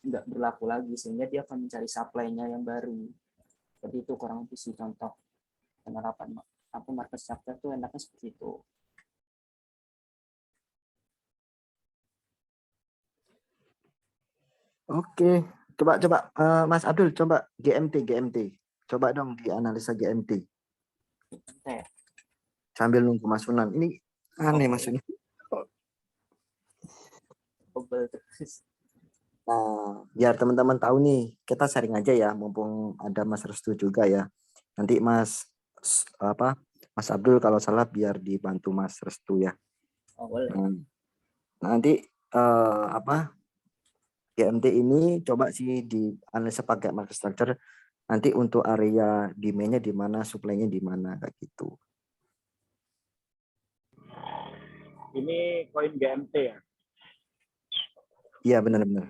Speaker 1: nggak berlaku lagi, sehingga dia akan mencari supply-nya yang baru. Seperti itu kurang lebih sih contoh penerapan apa market structure tuh enaknya seperti itu.
Speaker 2: Oke, coba Mas Abdul coba GMT. Coba dong dianalisa GMT
Speaker 1: Teh,
Speaker 2: sambil nunggu Mas Sunan. Ini aneh Mas Sunan.
Speaker 1: double terus.
Speaker 2: Nah, biar teman-teman tahu nih, kita sharing aja ya, mumpung ada Mas Restu juga ya. Nanti Mas Mas Abdul kalau salah biar dibantu Mas Restu ya.
Speaker 1: Oh, boleh.
Speaker 2: Nanti GMT ini coba sih dianalisa pakai market structure. Nanti untuk area demand-nya di mana, supply-nya di mana kayak gitu.
Speaker 7: Ini koin GMT ya?
Speaker 2: Iya benar-benar.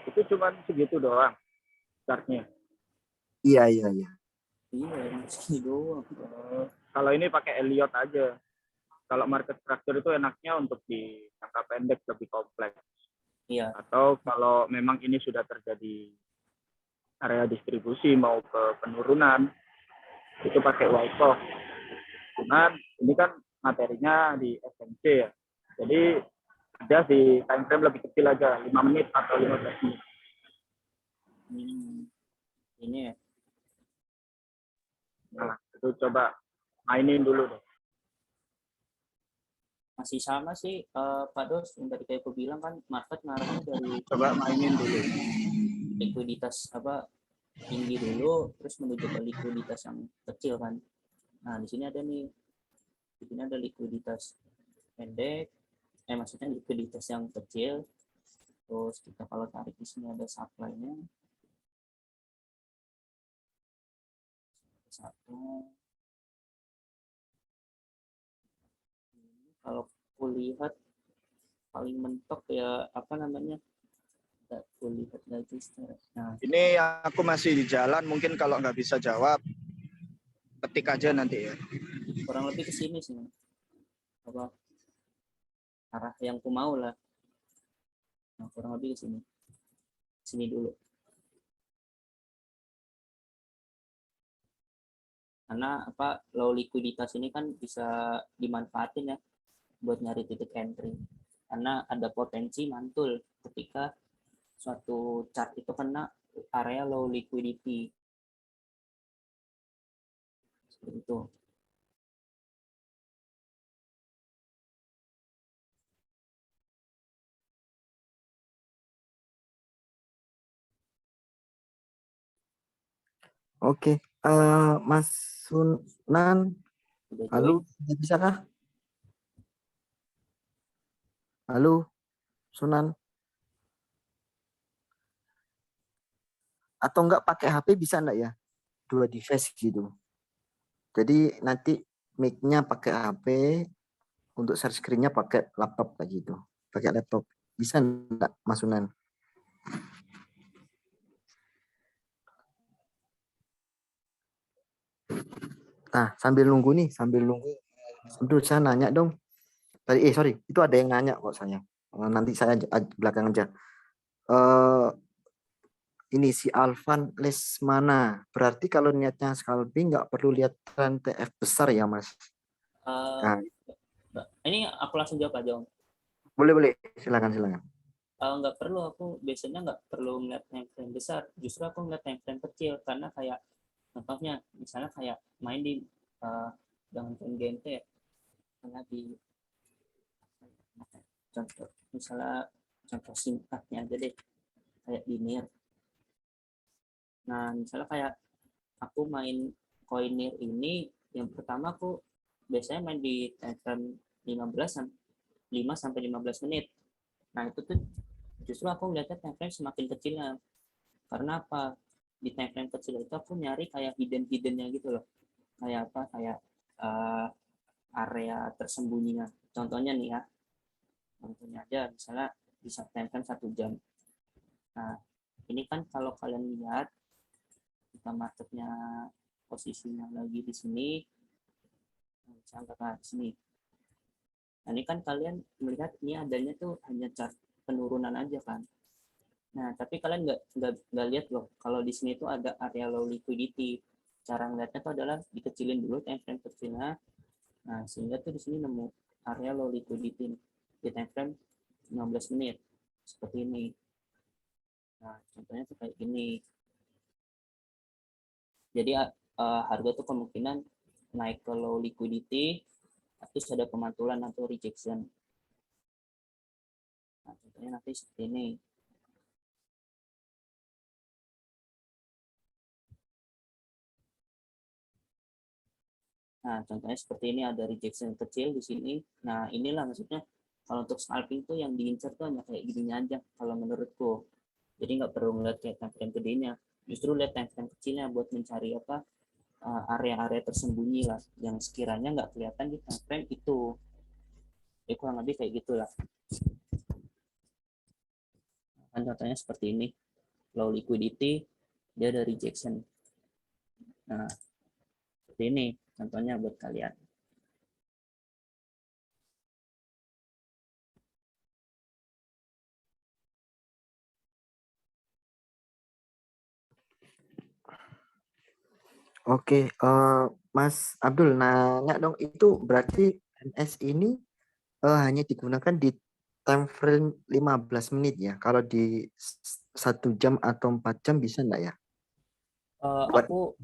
Speaker 7: Itu cuma segitu doang chartnya.
Speaker 2: Iya.
Speaker 1: Iya, meski doang.
Speaker 7: Kalau ini pakai Elliott aja. Kalau market structure itu enaknya untuk di jangka pendek lebih kompleks.
Speaker 1: Iya.
Speaker 7: Atau kalau memang ini sudah terjadi area distribusi mau ke penurunan, itu pakai Wyckoff. Cuman ini kan materinya di SMC ya. Jadi ada di time frame lebih kecil aja, 5 menit atau 15 menit.
Speaker 1: Ini ya.
Speaker 7: Nah, itu coba mainin dulu deh.
Speaker 1: Masih sama sih Pak Dos, yang tadi kayak aku bilang kan market ngarahnya dari
Speaker 7: Coba mainin dulu.
Speaker 1: likuiditas apa tinggi dulu, terus menuju ke likuiditas yang kecil kan. Nah, di sini ada nih, di sini ada likuiditas pendek, maksudnya likuiditas yang kecil. Terus kita kalau tarik di sini ada supply-nya. Satu. Kalau kulihat paling mentok ya apa namanya? Kulihat register. Nah,
Speaker 5: Ini aku masih di jalan, mungkin kalau nggak bisa jawab, ketik aja nanti ya.
Speaker 1: kurang lebih ke sini sih. Apa arah yang ku mau lah. Nah, kurang lebih ke sini. Sini dulu. Karena apa low likuiditas ini kan bisa dimanfaatin ya buat nyari titik entry. Karena ada potensi mantul ketika suatu chart itu kena area low liquidity. Seperti itu.
Speaker 2: Oke, Mas Sunan,
Speaker 1: Udah join?
Speaker 2: halo, bisa kah? Halo, Sunan. Atau enggak pakai HP bisa enggak ya? 2 device gitu. Jadi nanti mic-nya pakai HP, untuk share screen-nya pakai laptop kayak gitu. Pakai laptop. Bisa enggak, Mas Sunan? Nah, sambil nunggu Abdul, saya nanya dong. Tadi, sorry, itu ada yang nanya kok saya. Nanti saya belakang aja. Ini si Alvan Lesmana. Berarti kalau niatnya scalping nggak perlu lihat tren TF besar ya, Mas?
Speaker 1: Eh,
Speaker 2: Nah,
Speaker 1: ini aku langsung jawab aja, Om.
Speaker 2: boleh. Silakan.
Speaker 1: Nggak perlu, aku biasanya nggak perlu ngeliat time frame besar, justru aku ngeliat time frame kecil, karena kayak contohnya misalnya kayak main di dengan game ya, karena di contoh misalnya contoh singkatnya aja deh, kayak di Nier. Nah misalnya kayak aku main koin Nier ini, yang pertama aku biasanya main di time frame 5 sampai 15 menit. Nah itu tuh justru aku ngeliatnya time frame semakin kecilnya. Karena apa? Di time frame kecil itu aku nyari kayak hidden-hiddennya gitu loh. Kayak apa? Kayak area tersembunyinya. Contohnya nih ya. Contohnya aja misalnya bisa time frame 1 jam. Nah, ini kan kalau kalian lihat kita marketnya posisinya lagi di sini. Misalnya di sini. Nah, ini kan kalian melihat ini adanya tuh hanya chart penurunan aja kan. Nah, tapi kalian nggak lihat loh, kalau di sini tuh ada area low liquidity. Cara ngeliatnya tuh adalah dikecilin dulu time frame kecilnya. Nah, sehingga tuh di sini nemu area low liquidity di time frame 15 menit. Seperti ini. Nah, contohnya tuh kayak gini. Jadi harga tuh kemungkinan naik ke low liquidity, terus ada pemantulan atau rejection. Nah, contohnya nanti seperti ini. Nah, contohnya seperti ini, ada rejection kecil di sini. Nah, inilah maksudnya kalau untuk scalping tuh yang diincar tuh hanya kayak gini aja kalau menurutku. Jadi nggak perlu ngeliat kayak time frame gedenya. Justru lihat time frame kecilnya buat mencari apa area-area tersembunyi lah yang sekiranya nggak kelihatan di time frame itu. Ya kurang lebih kayak gitulah. Kan contohnya seperti ini. Low liquidity, dia ada rejection. Nah, seperti ini contohnya buat kalian.
Speaker 2: Oke, Mas Abdul nanya dong, itu berarti NS ini hanya digunakan di time frame 15 menit ya? Kalau di 1 jam atau 4 jam bisa enggak ya? Buat,
Speaker 1: Aku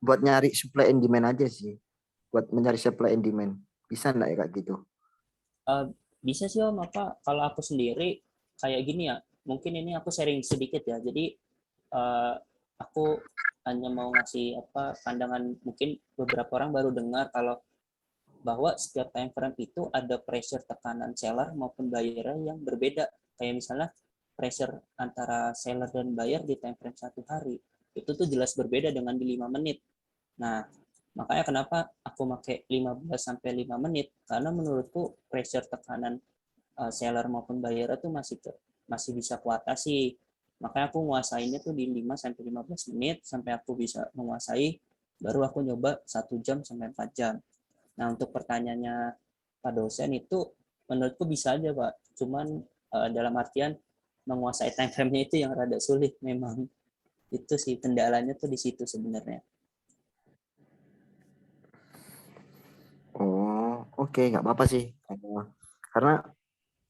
Speaker 2: buat nyari supply and demand aja sih. Buat mencari supply and demand. Bisa enggak ya kayak gitu?
Speaker 1: bisa sih Om, apa kalau aku sendiri kayak gini ya, mungkin ini aku sharing sedikit ya. Jadi aku hanya mau ngasih apa pandangan, mungkin beberapa orang baru dengar kalau bahwa setiap time frame itu ada pressure tekanan seller maupun buyer yang berbeda. Kayak misalnya pressure antara seller dan buyer di time frame 1 hari itu tuh jelas berbeda dengan di 5 menit. Nah, makanya kenapa aku pakai 15 sampai 5 menit, karena menurutku pressure tekanan seller maupun buyer itu masih bisa kuatasi. Makanya aku menguasainya tuh di 5 sampai 15 menit sampai aku bisa menguasai, baru aku nyoba 1 jam sampai 4 jam. Nah, untuk pertanyaannya Pak dosen itu menurutku bisa aja, Pak. Cuman dalam artian menguasai time frame-nya itu yang rada sulit memang. Itu sih kendalanya tuh di situ sebenarnya.
Speaker 2: Oh, oke, nggak apa-apa sih. Karena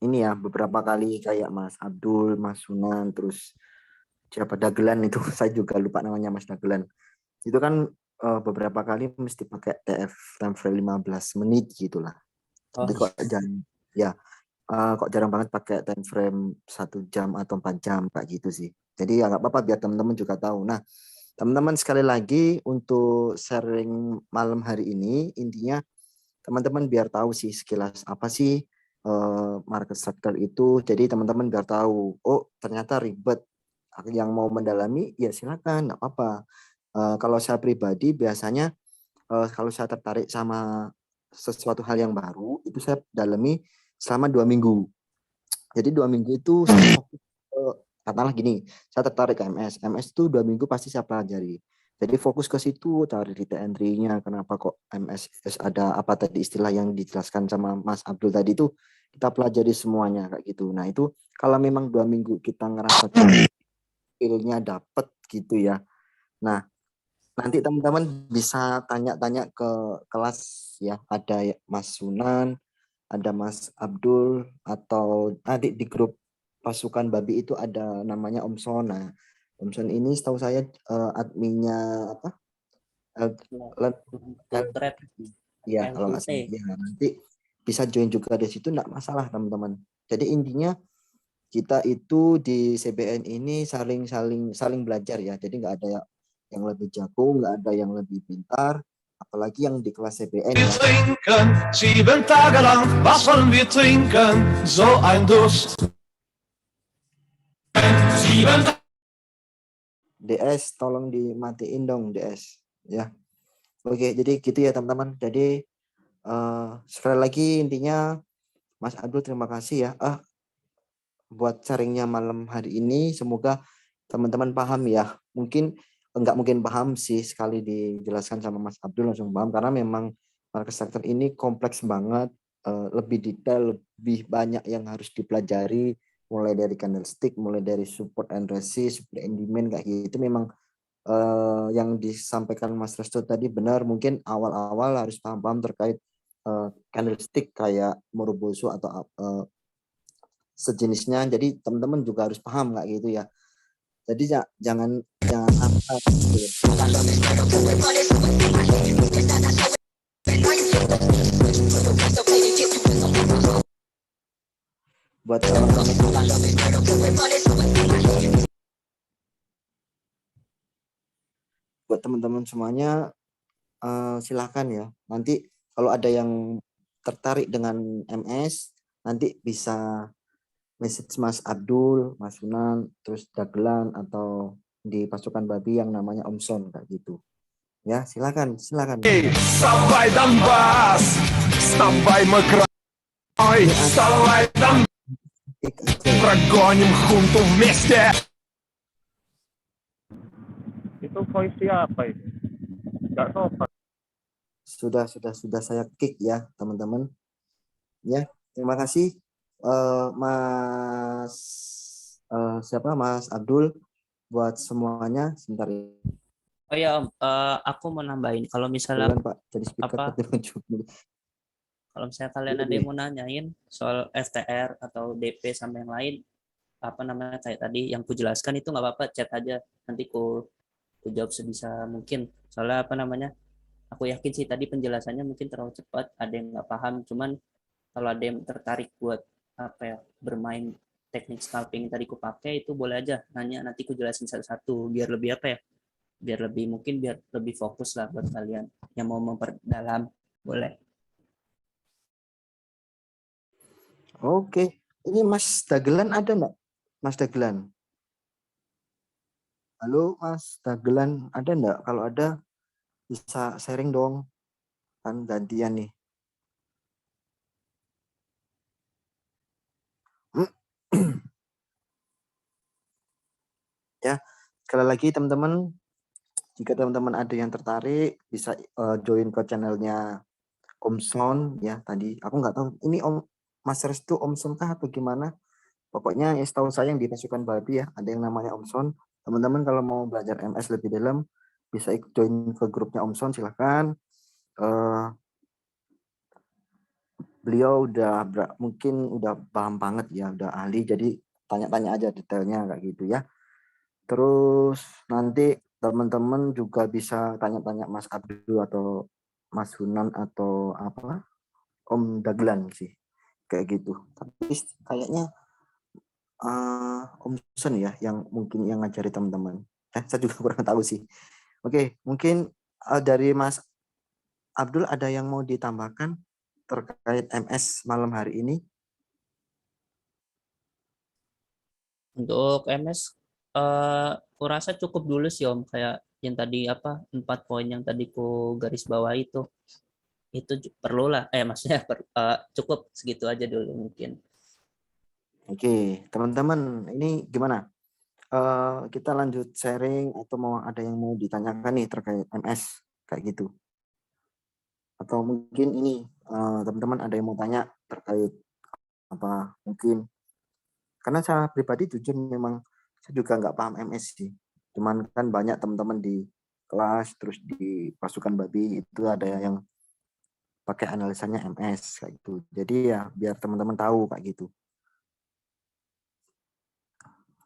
Speaker 2: ini ya beberapa kali kayak Mas Abdul, Mas Sunan, terus siapa Dagelan itu, saya juga lupa namanya Mas Dagelan. Itu kan beberapa kali mesti pakai TF time frame 15 menit gitulah.
Speaker 1: Oh,
Speaker 2: Jadi kok jarang banget pakai time frame 1 jam atau 4 jam kayak gitu sih. Jadi ya nggak apa-apa biar teman-teman juga tahu. Nah, Teman-teman sekali lagi untuk sharing malam hari ini, intinya teman-teman biar tahu sih sekilas apa sih market structure itu. Jadi teman-teman biar tahu, oh ternyata ribet. Yang mau mendalami ya silakan, nggak apa-apa. Kalau saya pribadi biasanya kalau saya tertarik sama sesuatu hal yang baru, itu saya dalami selama 2 minggu. Jadi 2 minggu itu saya fokus katakanlah gini, saya tertarik ke MS. MS itu 2 minggu pasti saya pelajari. Jadi fokus ke situ, cari data entry-nya, kenapa kok MS ada apa tadi istilah yang dijelaskan sama Mas Abdul tadi itu, kita pelajari semuanya kayak gitu. Nah itu kalau memang 2 minggu kita ngerasa skill-nya dapet gitu ya. Nah nanti teman-teman bisa tanya-tanya ke kelas ya, ada Mas Sunan, ada Mas Abdul, atau nanti di grup pasukan babi itu ada namanya Om Son. Nah, Om Son ini setahu saya adminnya apa?
Speaker 1: Thread
Speaker 2: Ya, kalau nggak salah.
Speaker 1: LQT.
Speaker 2: Ya, nanti bisa join juga di situ, nggak masalah teman-teman. Jadi intinya kita itu di CBN ini saling belajar ya. Jadi nggak ada yang lebih jago, nggak ada yang lebih pintar, apalagi yang di kelas CBN ya.
Speaker 8: Trinken, 7 Tage lang, was sollen wir trinken? So ein Durst. 7
Speaker 2: DS tolong dimatiin dong DS ya. Oke, jadi gitu ya teman-teman. Jadi sekali lagi intinya Mas Abdul terima kasih ya buat sharingnya malam hari ini. Semoga teman-teman paham ya. Enggak mungkin paham sih sekali dijelaskan sama Mas Abdul langsung paham, karena memang market structure ini kompleks banget, lebih detail, lebih banyak yang harus dipelajari, mulai dari candlestick, mulai dari support and resist, supply and demand kayak gitu. Memang yang disampaikan Mas Resto tadi benar, mungkin awal-awal harus paham-paham terkait candlestick kayak Moroboso atau sejenisnya. Jadi teman-teman juga harus paham nggak gitu ya. Jadi jangan asal gitu. Buat teman-teman semuanya silakan ya. Nanti kalau ada yang tertarik dengan MS, nanti bisa message Mas Abdul, Mas Sunan, terus Dagelan, atau di pasukan babi yang namanya Om Son kayak gitu. Ya, silakan.
Speaker 8: Вставай, Донбасс! Вставай, мы край! Вставай, Донбасс! Прогоним хунту вместе!
Speaker 7: Itu voice siapa itu? Nggak sopan.
Speaker 2: Sudah saya kick ya, teman-teman. Ya, terima kasih Mas Mas Abdul buat semuanya. Sebentar ya.
Speaker 1: Oh ya Om, aku mau nambahin kalau misalnya
Speaker 2: Pak, jadi speaker
Speaker 1: kalau misalnya kalian ada yang mau nanyain soal FTR atau DP sama yang lain, apa namanya kayak tadi yang ku jelaskan itu nggak apa-apa, chat aja, nanti ku jawab sebisa mungkin. Soalnya apa namanya, aku yakin sih tadi penjelasannya mungkin terlalu cepat, ada yang nggak paham. Cuman kalau ada yang tertarik buat apa ya, bermain teknik scalping yang tadi ku pakai, itu boleh aja nanya, nanti ku jelasin satu-satu biar lebih apa ya, biar lebih fokus lah buat kalian yang mau memperdalam. Boleh.
Speaker 2: Oke, ini Mas Dagelan ada nggak? Mas Dagelan. Halo Mas Dagelan, ada nggak? Kalau ada bisa sharing dong, kan gantian nih. Ya, sekali lagi teman-teman, jika teman-teman ada yang tertarik bisa join ke channelnya Om Son ya. Tadi aku nggak tahu ini Mas Restu Om Son kah atau gimana. Pokoknya yang setahu saya yang di pasukan babi ya ada yang namanya Om Son. Teman-teman kalau mau belajar MS lebih dalam bisa ikut join ke grupnya Om Son, silahkan. Beliau mungkin udah paham banget ya, udah ahli, jadi tanya-tanya aja detailnya kayak gitu ya. Terus nanti teman-teman juga bisa tanya-tanya Mas Abdul atau Mas Hunan atau apa Om Daglan sih kayak gitu. Tapi kayaknya Om Sun ya yang mungkin yang ngajari teman-teman. Saya juga kurang tahu sih. Oke, mungkin dari Mas Abdul ada yang mau ditambahkan terkait MS malam hari ini?
Speaker 1: Untuk MS, kurasa cukup dulu sih Om, kayak yang tadi 4 poin yang tadi ku garis bawah itu perlu lah, maksudnya cukup segitu aja dulu mungkin.
Speaker 2: Oke, teman-teman, ini gimana? Kita lanjut sharing atau mau ada yang mau ditanyakan nih terkait MS kayak gitu? Atau mungkin ini teman-teman ada yang mau tanya terkait apa mungkin? Karena saya pribadi jujur memang saya juga nggak paham MS sih. Cuman kan banyak teman-teman di kelas terus di pasukan babi itu ada yang pakai analisanya MS kayak gitu. Jadi ya biar teman-teman tahu kayak gitu.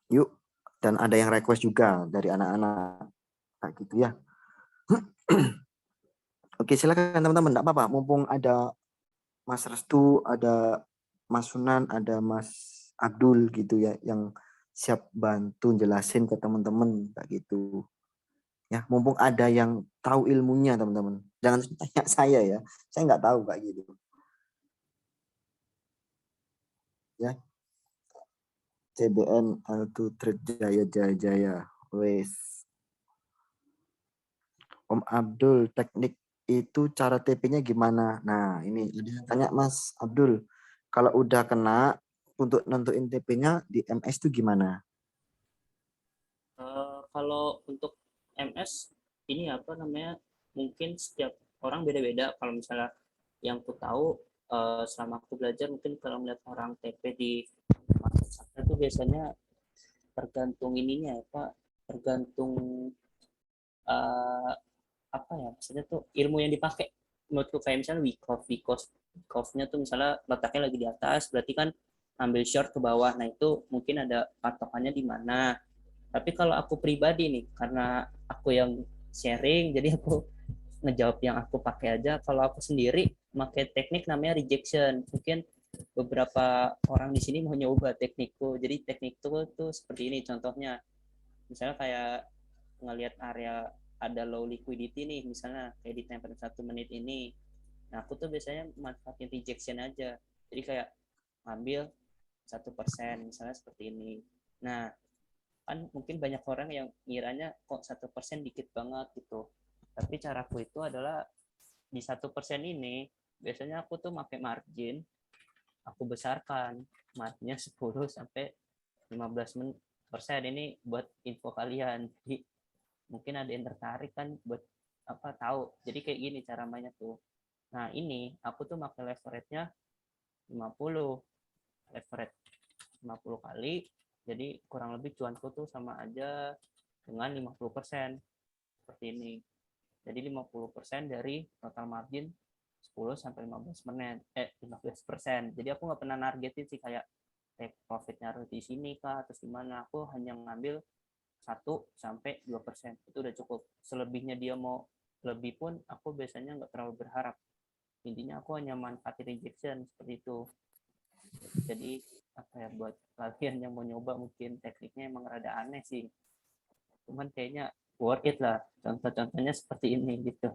Speaker 2: Yuk, dan ada yang request juga dari anak-anak kayak gitu ya. Oke, silakan teman-teman, enggak apa-apa. Mumpung ada Mas Restu, ada Mas Sunan, ada Mas Abdul gitu ya yang siap bantu jelasin ke teman-teman kayak gitu. Ya, mumpung ada yang tahu ilmunya teman-teman. Jangan tanya saya ya. Saya nggak tahu kayak gitu. Ya, CBN Altu Jaya Jaya Jaya. Wes. Om Abdul, teknik itu cara TP-nya gimana? Nah, ini ada yang tanya Mas Abdul. Kalau udah kena untuk nentuin TP-nya di MS itu gimana?
Speaker 1: Kalau untuk MS ini mungkin setiap orang beda-beda. Kalau misalnya yang ku tahu selama aku belajar, mungkin kalau melihat orang TP di Microsoft itu biasanya tergantung tergantung maksudnya tuh ilmu yang dipakai. Menurutku kayak misalnya week off-nya tuh misalnya letaknya lagi di atas, berarti kan ambil short ke bawah. Nah itu mungkin ada patokannya di mana. Tapi kalau aku pribadi nih, karena aku yang sharing, jadi aku ngejawab yang aku pakai aja. Kalau aku sendiri pakai teknik namanya rejection. Mungkin beberapa orang di sini mau nyoba teknikku. Jadi teknik tuh seperti ini contohnya. Misalnya kayak ngelihat area ada low liquidity nih, misalnya kayak di temper 1 menit ini. Nah aku tuh biasanya manfaatin rejection aja. Jadi kayak ngambil 1%, misalnya seperti ini. Nah kan mungkin banyak orang yang ngiranya kok 1% dikit banget gitu, tapi caraku itu adalah di 1% ini biasanya aku tuh pakai margin, aku besarkan marginnya 10-15%. Ini buat info kalian, jadi mungkin ada yang tertarik kan buat tahu. Jadi kayak gini cara mainnya tuh. Nah ini aku tuh pakai leverage-nya 50, leverage 50 kali. Jadi kurang lebih cuanku tuh sama aja dengan 50%. Seperti ini. Jadi 50% dari total margin 10-15%. Jadi aku nggak pernah nargetin sih kayak take profitnya harus di sini kah atau gimana. Aku hanya ngambil 1-2%. Itu udah cukup. Selebihnya dia mau lebih pun aku biasanya nggak terlalu berharap. Intinya aku hanya manfaatin rejection seperti itu. Jadi buat kalian yang mau nyoba mungkin tekniknya emang rada aneh sih, cuman kayaknya worth it lah. Contoh-contohnya seperti ini gitu.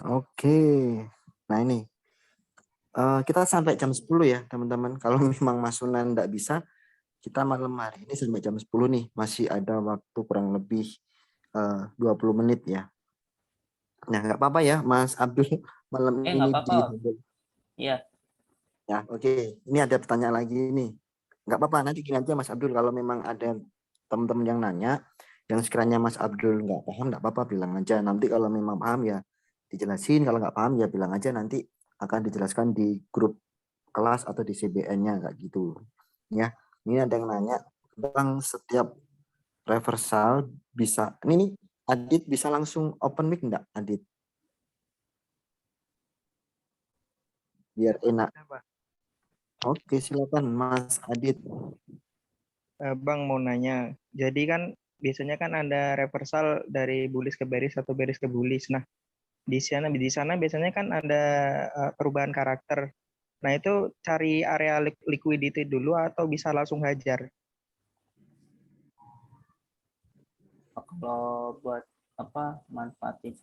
Speaker 2: Oke. Nah ini kita sampai jam 10 ya teman-teman. Kalau memang Mas Sunan enggak bisa, kita malam hari ini sampai jam 10 nih. Masih ada waktu kurang lebih 20 menit ya. Nah, nggak apa-apa ya, Mas Abdul malam ini
Speaker 1: Nggak apa-apa. Iya.
Speaker 2: Ya, oke. Ini ada pertanyaan lagi nih. Nggak apa-apa, nanti gini aja Mas Abdul, kalau memang ada teman-teman yang nanya, yang sekiranya Mas Abdul nggak paham, nggak apa-apa, bilang aja. Nanti kalau memang paham ya dijelasin, kalau nggak paham ya bilang aja, nanti akan dijelaskan di grup kelas atau di CBN-nya, kayak gitu. Ya, ini ada yang nanya tentang setiap reversal bisa, ini nih, Adit bisa langsung open mic enggak, Adit? Biar enak. Oke, silakan Mas Adit.
Speaker 9: Bang mau nanya, jadi kan biasanya kan ada reversal dari bullish ke bearish atau bearish ke bullish. Nah, di sana biasanya kan ada perubahan karakter. Nah, itu cari area liquidity dulu atau bisa langsung hajar?
Speaker 1: Kalau buat manfaatin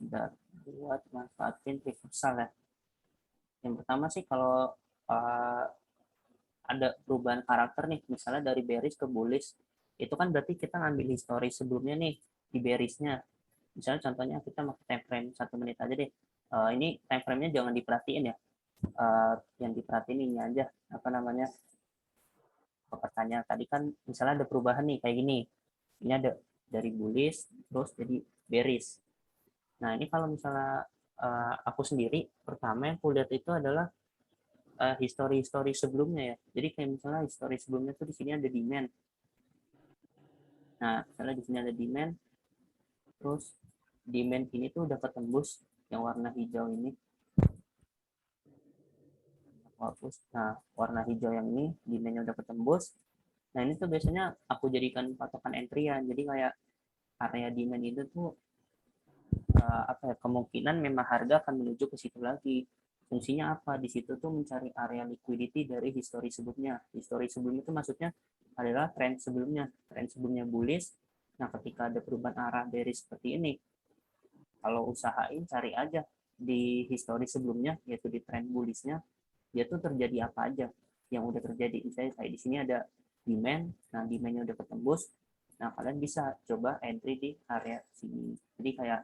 Speaker 1: reversal ya. Yang pertama sih kalau ada perubahan karakter nih, misalnya dari bearish ke bullish, itu kan berarti kita ngambil histori sebelumnya nih di bearishnya. Misalnya contohnya kita pakai time frame 1 menit aja deh. Ini time frame-nya jangan diperhatiin ya. Yang diperhatiin ini aja, pertanyaan tadi kan misalnya ada perubahan nih kayak gini. Ini ada dari bullish terus jadi bearish. Nah, ini kalau misalnya aku sendiri, pertama yang aku lihat itu adalah histori sebelumnya ya. Jadi kayak misalnya histori sebelumnya tuh di sini ada demand. Nah, misalnya di sini ada demand, terus demand ini tuh udah ketembus yang warna hijau ini. Nah, warna hijau yang ini demandnya udah ketembus. Nah, ini tuh biasanya aku jadikan patokan entry-an. Jadi kayak area demand itu tuh kemungkinan memang harga akan menuju ke situ lagi. Fungsinya apa? Di situ tuh mencari area liquidity dari histori sebelumnya. Histori sebelumnya itu maksudnya adalah tren sebelumnya. Tren sebelumnya bullish. Nah, ketika ada perubahan arah bearish seperti ini, kalau usahain cari aja di histori sebelumnya, yaitu di tren bullishnya, dia tuh terjadi apa aja yang udah terjadi. Misalnya kayak di sini ada demand, nah demandnya udah ketembus, nah kalian bisa coba entry di area sini. Jadi kayak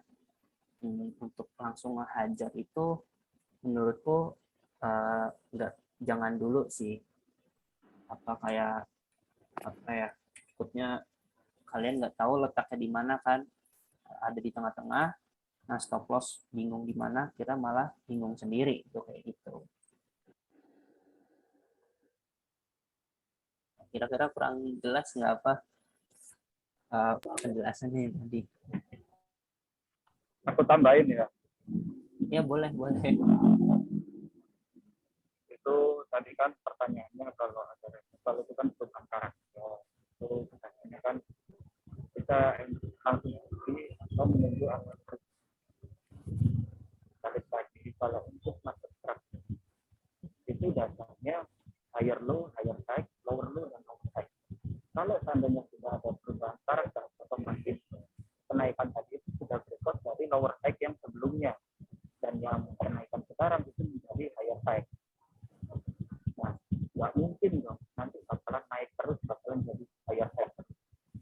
Speaker 1: untuk langsung ngehajar itu menurutku jangan dulu sih. Takutnya kalian nggak tahu letaknya di mana kan, ada di tengah-tengah. Nah, stop loss bingung di mana, kita malah bingung sendiri itu kayak gitu. Kira-kira kurang jelas nggak penjelasannya tadi?
Speaker 7: Aku tambahin ya.
Speaker 1: Ya boleh.
Speaker 7: Itu tadi kan pertanyaannya kalau ada reversal itu kan perubahan karakter. Itu pertanyaannya kan kita langsung beli atau menunggu awal. Balik lagi kalau untuk market structure itu dasarnya higher low, higher high, lower low, dan lower high. Kalau seandainya sudah ada perubahan karakter, otomatis kenaikan tadi itu sudah berikut dari lower high yang sebelumnya, dan yang kenaikan sekarang itu menjadi higher high. Nah, nggak mungkin dong nanti bakalan naik terus, bakalan jadi higher high.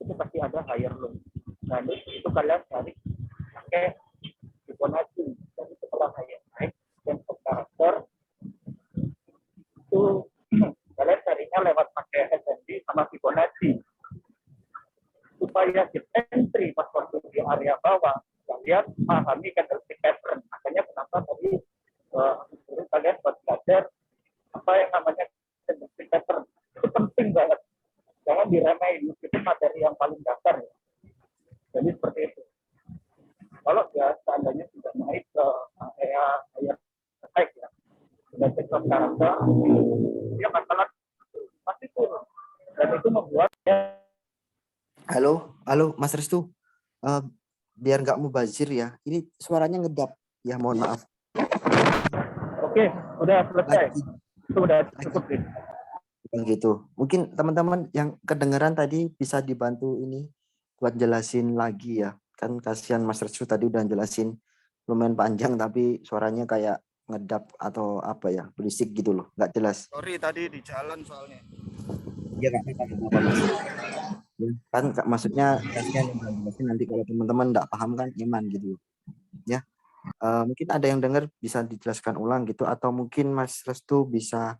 Speaker 7: Itu pasti ada higher low. Nah, itu kalian cari pakai Fibonacci. Jadi setelah higher high yang karakter itu kalian carinya lewat pakai SMD sama Fibonacci supaya kita entry pas waktu di area bawah kalian pahami candlestick pattern. Makanya kenapa tadi kalian buat belajar apa yang namanya candlestick pattern, itu penting banget, jangan diremehin meskipun materi yang paling dasar ya. Jadi seperti itu. Kalau ya seandainya sudah naik ke area high ya, sudah cekap karakter, dia bakalan pasti turun, dan itu membuatnya.
Speaker 2: Halo, Mas Restu. Biar nggak mubazir ya. Ini suaranya ngedap. Ya, mohon maaf.
Speaker 7: Oke, udah selesai. Itu udah cukup.
Speaker 2: Gitu. Mungkin teman-teman yang kedengeran tadi bisa dibantu ini buat jelasin lagi ya. Kan kasihan Mas Restu tadi udah jelasin lumayan panjang tapi suaranya kayak ngedap atau apa ya, berisik gitu loh, nggak jelas.
Speaker 5: Sorry tadi di jalan soalnya.
Speaker 2: Ya nggak apa-apa Mas. Ya, kan maksudnya kasihan nanti kalau teman-teman nggak paham kan iman gitu ya. Mungkin ada yang dengar bisa dijelaskan ulang gitu, atau mungkin Mas Restu bisa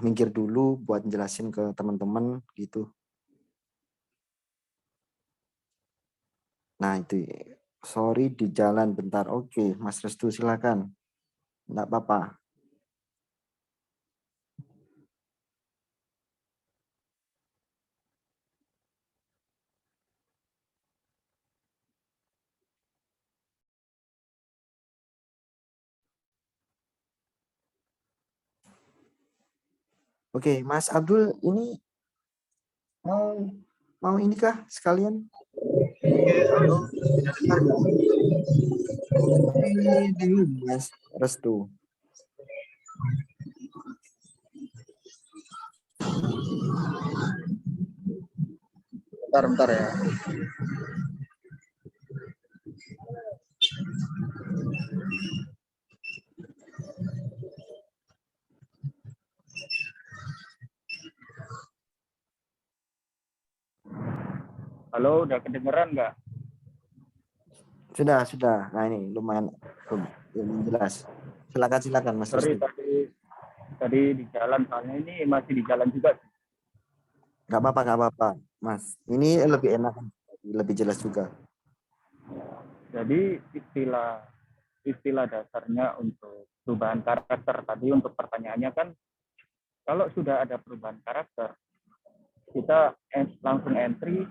Speaker 2: minggir dulu buat jelasin ke teman-teman gitu. Nah itu, sorry di jalan bentar. Oke, Mas Restu silakan. Nggak apa-apa. Oke, Mas Abdul ini mau ini kah sekalian? Mas Restu.
Speaker 4: Bentar ya.
Speaker 7: Halo, udah kedengeran nggak?
Speaker 2: Sudah. Nah ini lumayan jelas. Silakan Mas
Speaker 7: Sorry,
Speaker 2: Restu.
Speaker 7: tadi di jalan, soalnya ini masih di jalan juga.
Speaker 2: Nggak apa-apa, Mas. Ini lebih enak, lebih jelas juga.
Speaker 7: Jadi istilah dasarnya untuk perubahan karakter tadi, untuk pertanyaannya kan, kalau sudah ada perubahan karakter, kita langsung entry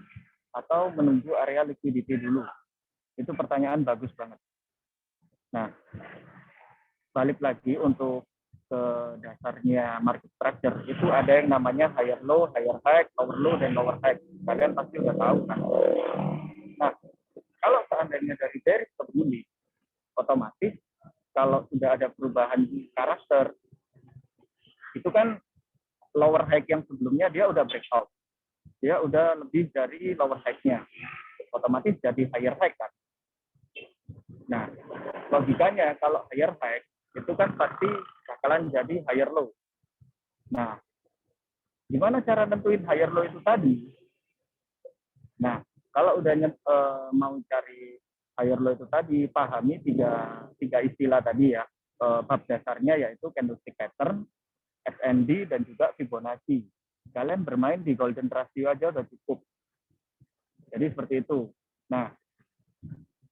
Speaker 7: atau menunggu area liquidity dulu. Itu pertanyaan bagus banget. Nah, balik lagi untuk ke dasarnya market structure, itu ada yang namanya higher low, higher high, lower low, dan lower high. Kalian pasti udah tahu kan. Nah, kalau seandainya dari bearish ke bullish, otomatis kalau sudah ada perubahan karakter, itu kan lower high yang sebelumnya dia udah breakout. Dia udah lebih dari lower high-nya. Otomatis jadi higher high kan. Nah, logikanya kalau higher high itu kan pasti bakalan jadi higher low. Nah, gimana cara nentuin higher low itu tadi? Nah, kalau udah mau cari higher low itu tadi, pahami tiga istilah tadi ya. Bab dasarnya yaitu candlestick pattern, SND, dan juga Fibonacci. Kalian bermain di golden ratio aja udah cukup. Jadi seperti itu. Nah,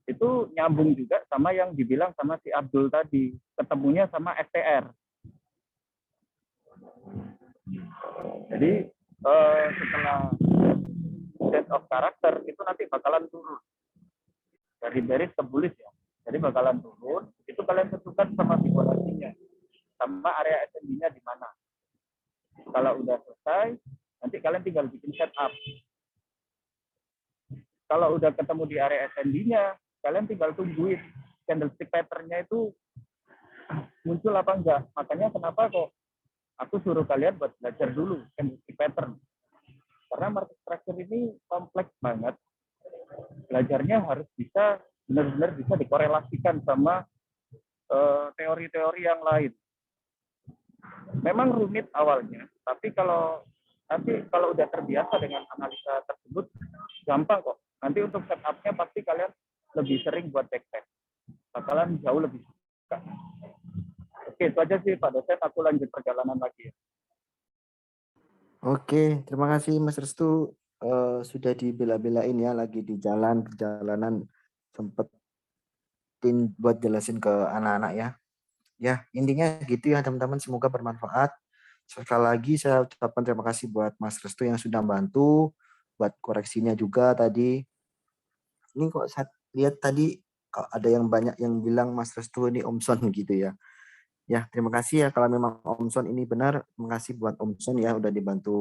Speaker 7: itu nyambung juga sama yang dibilang sama si Abdul tadi, ketemunya sama FTR. Jadi setelah set of character itu nanti bakalan turun dari bearish ke bullish ya. Jadi bakalan turun, itu kalian tentukan sama Fibonacci-nya, sama area SND-nya di mana. Kalau udah selesai, nanti kalian tinggal bikin setup. Kalau udah ketemu di area SND-nya, kalian tinggal tungguin candlestick pattern-nya itu muncul apa enggak. Makanya kenapa kok aku suruh kalian buat belajar dulu candlestick pattern. Karena market structure ini kompleks banget. Belajarnya harus bisa benar-benar bisa dikorelasikan sama teori-teori yang lain. Memang rumit awalnya, tapi kalau udah terbiasa dengan analisa tersebut, gampang kok. Nanti untuk setup-nya pasti kalian lebih sering buat backtest. Bakalan jauh lebih suka. Oke, itu aja sih Pak dosen. Aku lanjut perjalanan lagi.
Speaker 2: Oke, terima kasih Mas Restu. Sudah dibela-belain ya, lagi di perjalanan sempetin buat jelasin ke anak-anak ya. Ya, intinya gitu ya teman-teman, semoga bermanfaat. Sekali lagi saya ucapkan terima kasih buat Mas Restu yang sudah bantu, buat koreksinya juga tadi. Ini kok saya lihat tadi kok ada yang banyak yang bilang Mas Restu ini Omson gitu ya. Ya, terima kasih ya kalau memang Omson ini benar. Terima kasih buat Omson ya udah dibantu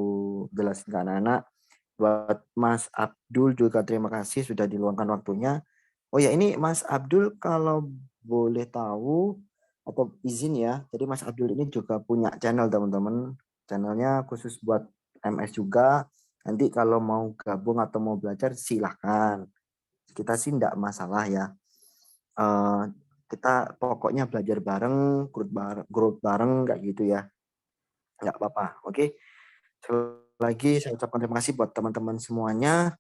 Speaker 2: jelasin ke anak-anak. Buat Mas Abdul juga terima kasih sudah diluangkan waktunya. Oh ya, ini Mas Abdul kalau boleh tahu atau izin ya. Jadi Mas Abdul ini juga punya channel teman-teman. Channelnya khusus buat MS juga. Nanti kalau mau gabung atau mau belajar silahkan. Kita sih enggak masalah ya. Kita pokoknya belajar bareng, grup bareng kayak gitu ya. Enggak apa-apa. Oke. Lagi saya ucapkan terima kasih buat teman-teman semuanya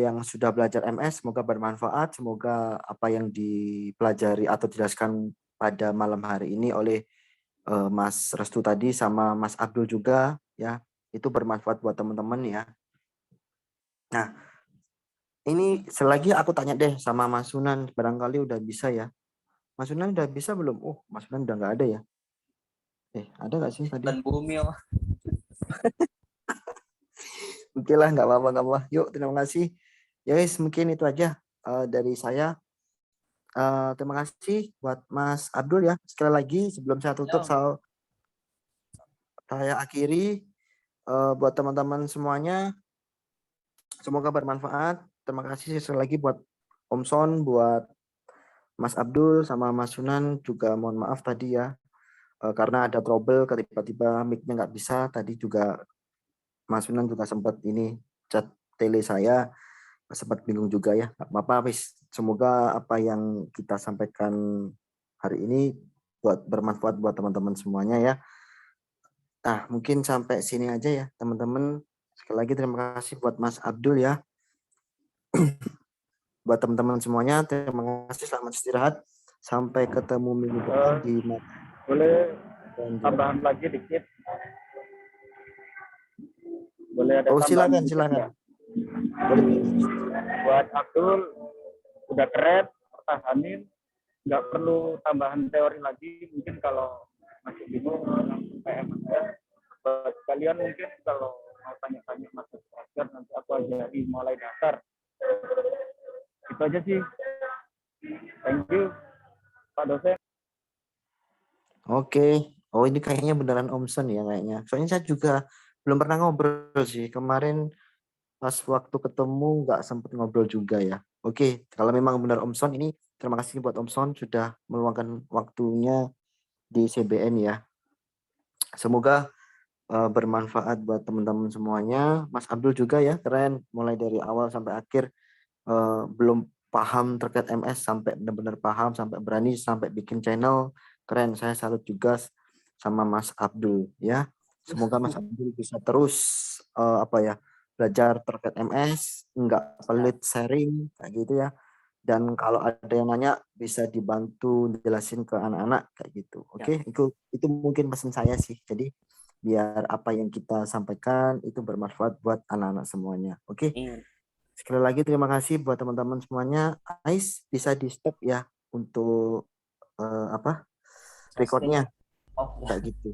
Speaker 2: yang sudah belajar MS. Semoga bermanfaat. Semoga apa yang dipelajari atau dijelaskan pada malam hari ini oleh Mas Restu tadi sama Mas Abdul juga ya, itu bermanfaat buat teman-teman ya. Nah, ini selagi aku tanya deh sama Mas Sunan, barangkali udah bisa ya. Mas Sunan udah bisa belum? Oh, Mas Sunan udah nggak ada ya? Ada nggak sih tadi?
Speaker 1: Dan bumi oh.
Speaker 2: Oke lah, nggak apa-apa. Yuk, terima kasih. Ya guys, mungkin itu aja dari saya. Terima kasih buat Mas Abdul ya. Sekali lagi sebelum saya tutup, saya akhiri buat teman-teman semuanya. Semoga bermanfaat. Terima kasih sekali lagi buat Om Son, buat Mas Abdul sama Mas Sunan juga mohon maaf tadi ya. Karena ada trouble tiba-tiba mic-nya nggak bisa. Tadi juga Mas Sunan juga sempat ini chat tele saya sempat bingung juga ya. Nggak apa-apa, wis. Semoga apa yang kita sampaikan hari ini bermanfaat buat teman-teman semuanya ya. Nah, mungkin sampai sini aja ya, teman-teman. Sekali lagi terima kasih buat Mas Abdul ya. Buat teman-teman semuanya, terima kasih. Selamat istirahat. Sampai ketemu minggu depan di
Speaker 7: Boleh
Speaker 2: materi.
Speaker 7: tambahan lagi dikit? Boleh ada
Speaker 2: Oh,
Speaker 7: tambahan
Speaker 2: silakan,
Speaker 7: dikit
Speaker 2: silakan.
Speaker 7: nggak?
Speaker 2: Boleh.
Speaker 7: Buat Abdul, udah keren, pertahanin, nggak perlu tambahan teori lagi. Mungkin kalau masih bingung, langsung PM aja. Buat kalian mungkin kalau mau tanya-tanya masuk structure, nanti aku ajari mulai dasar. Itu aja sih. Thank you, Pak dosen.
Speaker 2: Oke. Oh, ini kayaknya beneran Om Son ya kayaknya. Soalnya saya juga belum pernah ngobrol sih. Kemarin pas waktu ketemu nggak sempet ngobrol juga ya. Oke, kalau memang benar Om Son ini terima kasih buat Om Son sudah meluangkan waktunya di CBN ya. Semoga bermanfaat buat teman-teman semuanya. Mas Abdul juga ya, keren. Mulai dari awal sampai akhir belum paham terkait MS sampai benar-benar paham, sampai berani, sampai bikin channel. Keren, saya salut juga sama Mas Abdul ya. Semoga Mas Abdul bisa terus belajar terkait MS, nggak pelit sharing kayak gitu ya. Dan kalau ada yang nanya bisa dibantu jelasin ke anak-anak kayak gitu. Oke, itu mungkin pesan saya sih. Jadi biar apa yang kita sampaikan itu bermanfaat buat anak-anak semuanya. Oke. Sekali lagi terima kasih buat teman-teman semuanya. Ais bisa di stop ya untuk recordnya
Speaker 1: Oh,
Speaker 2: kayak gitu.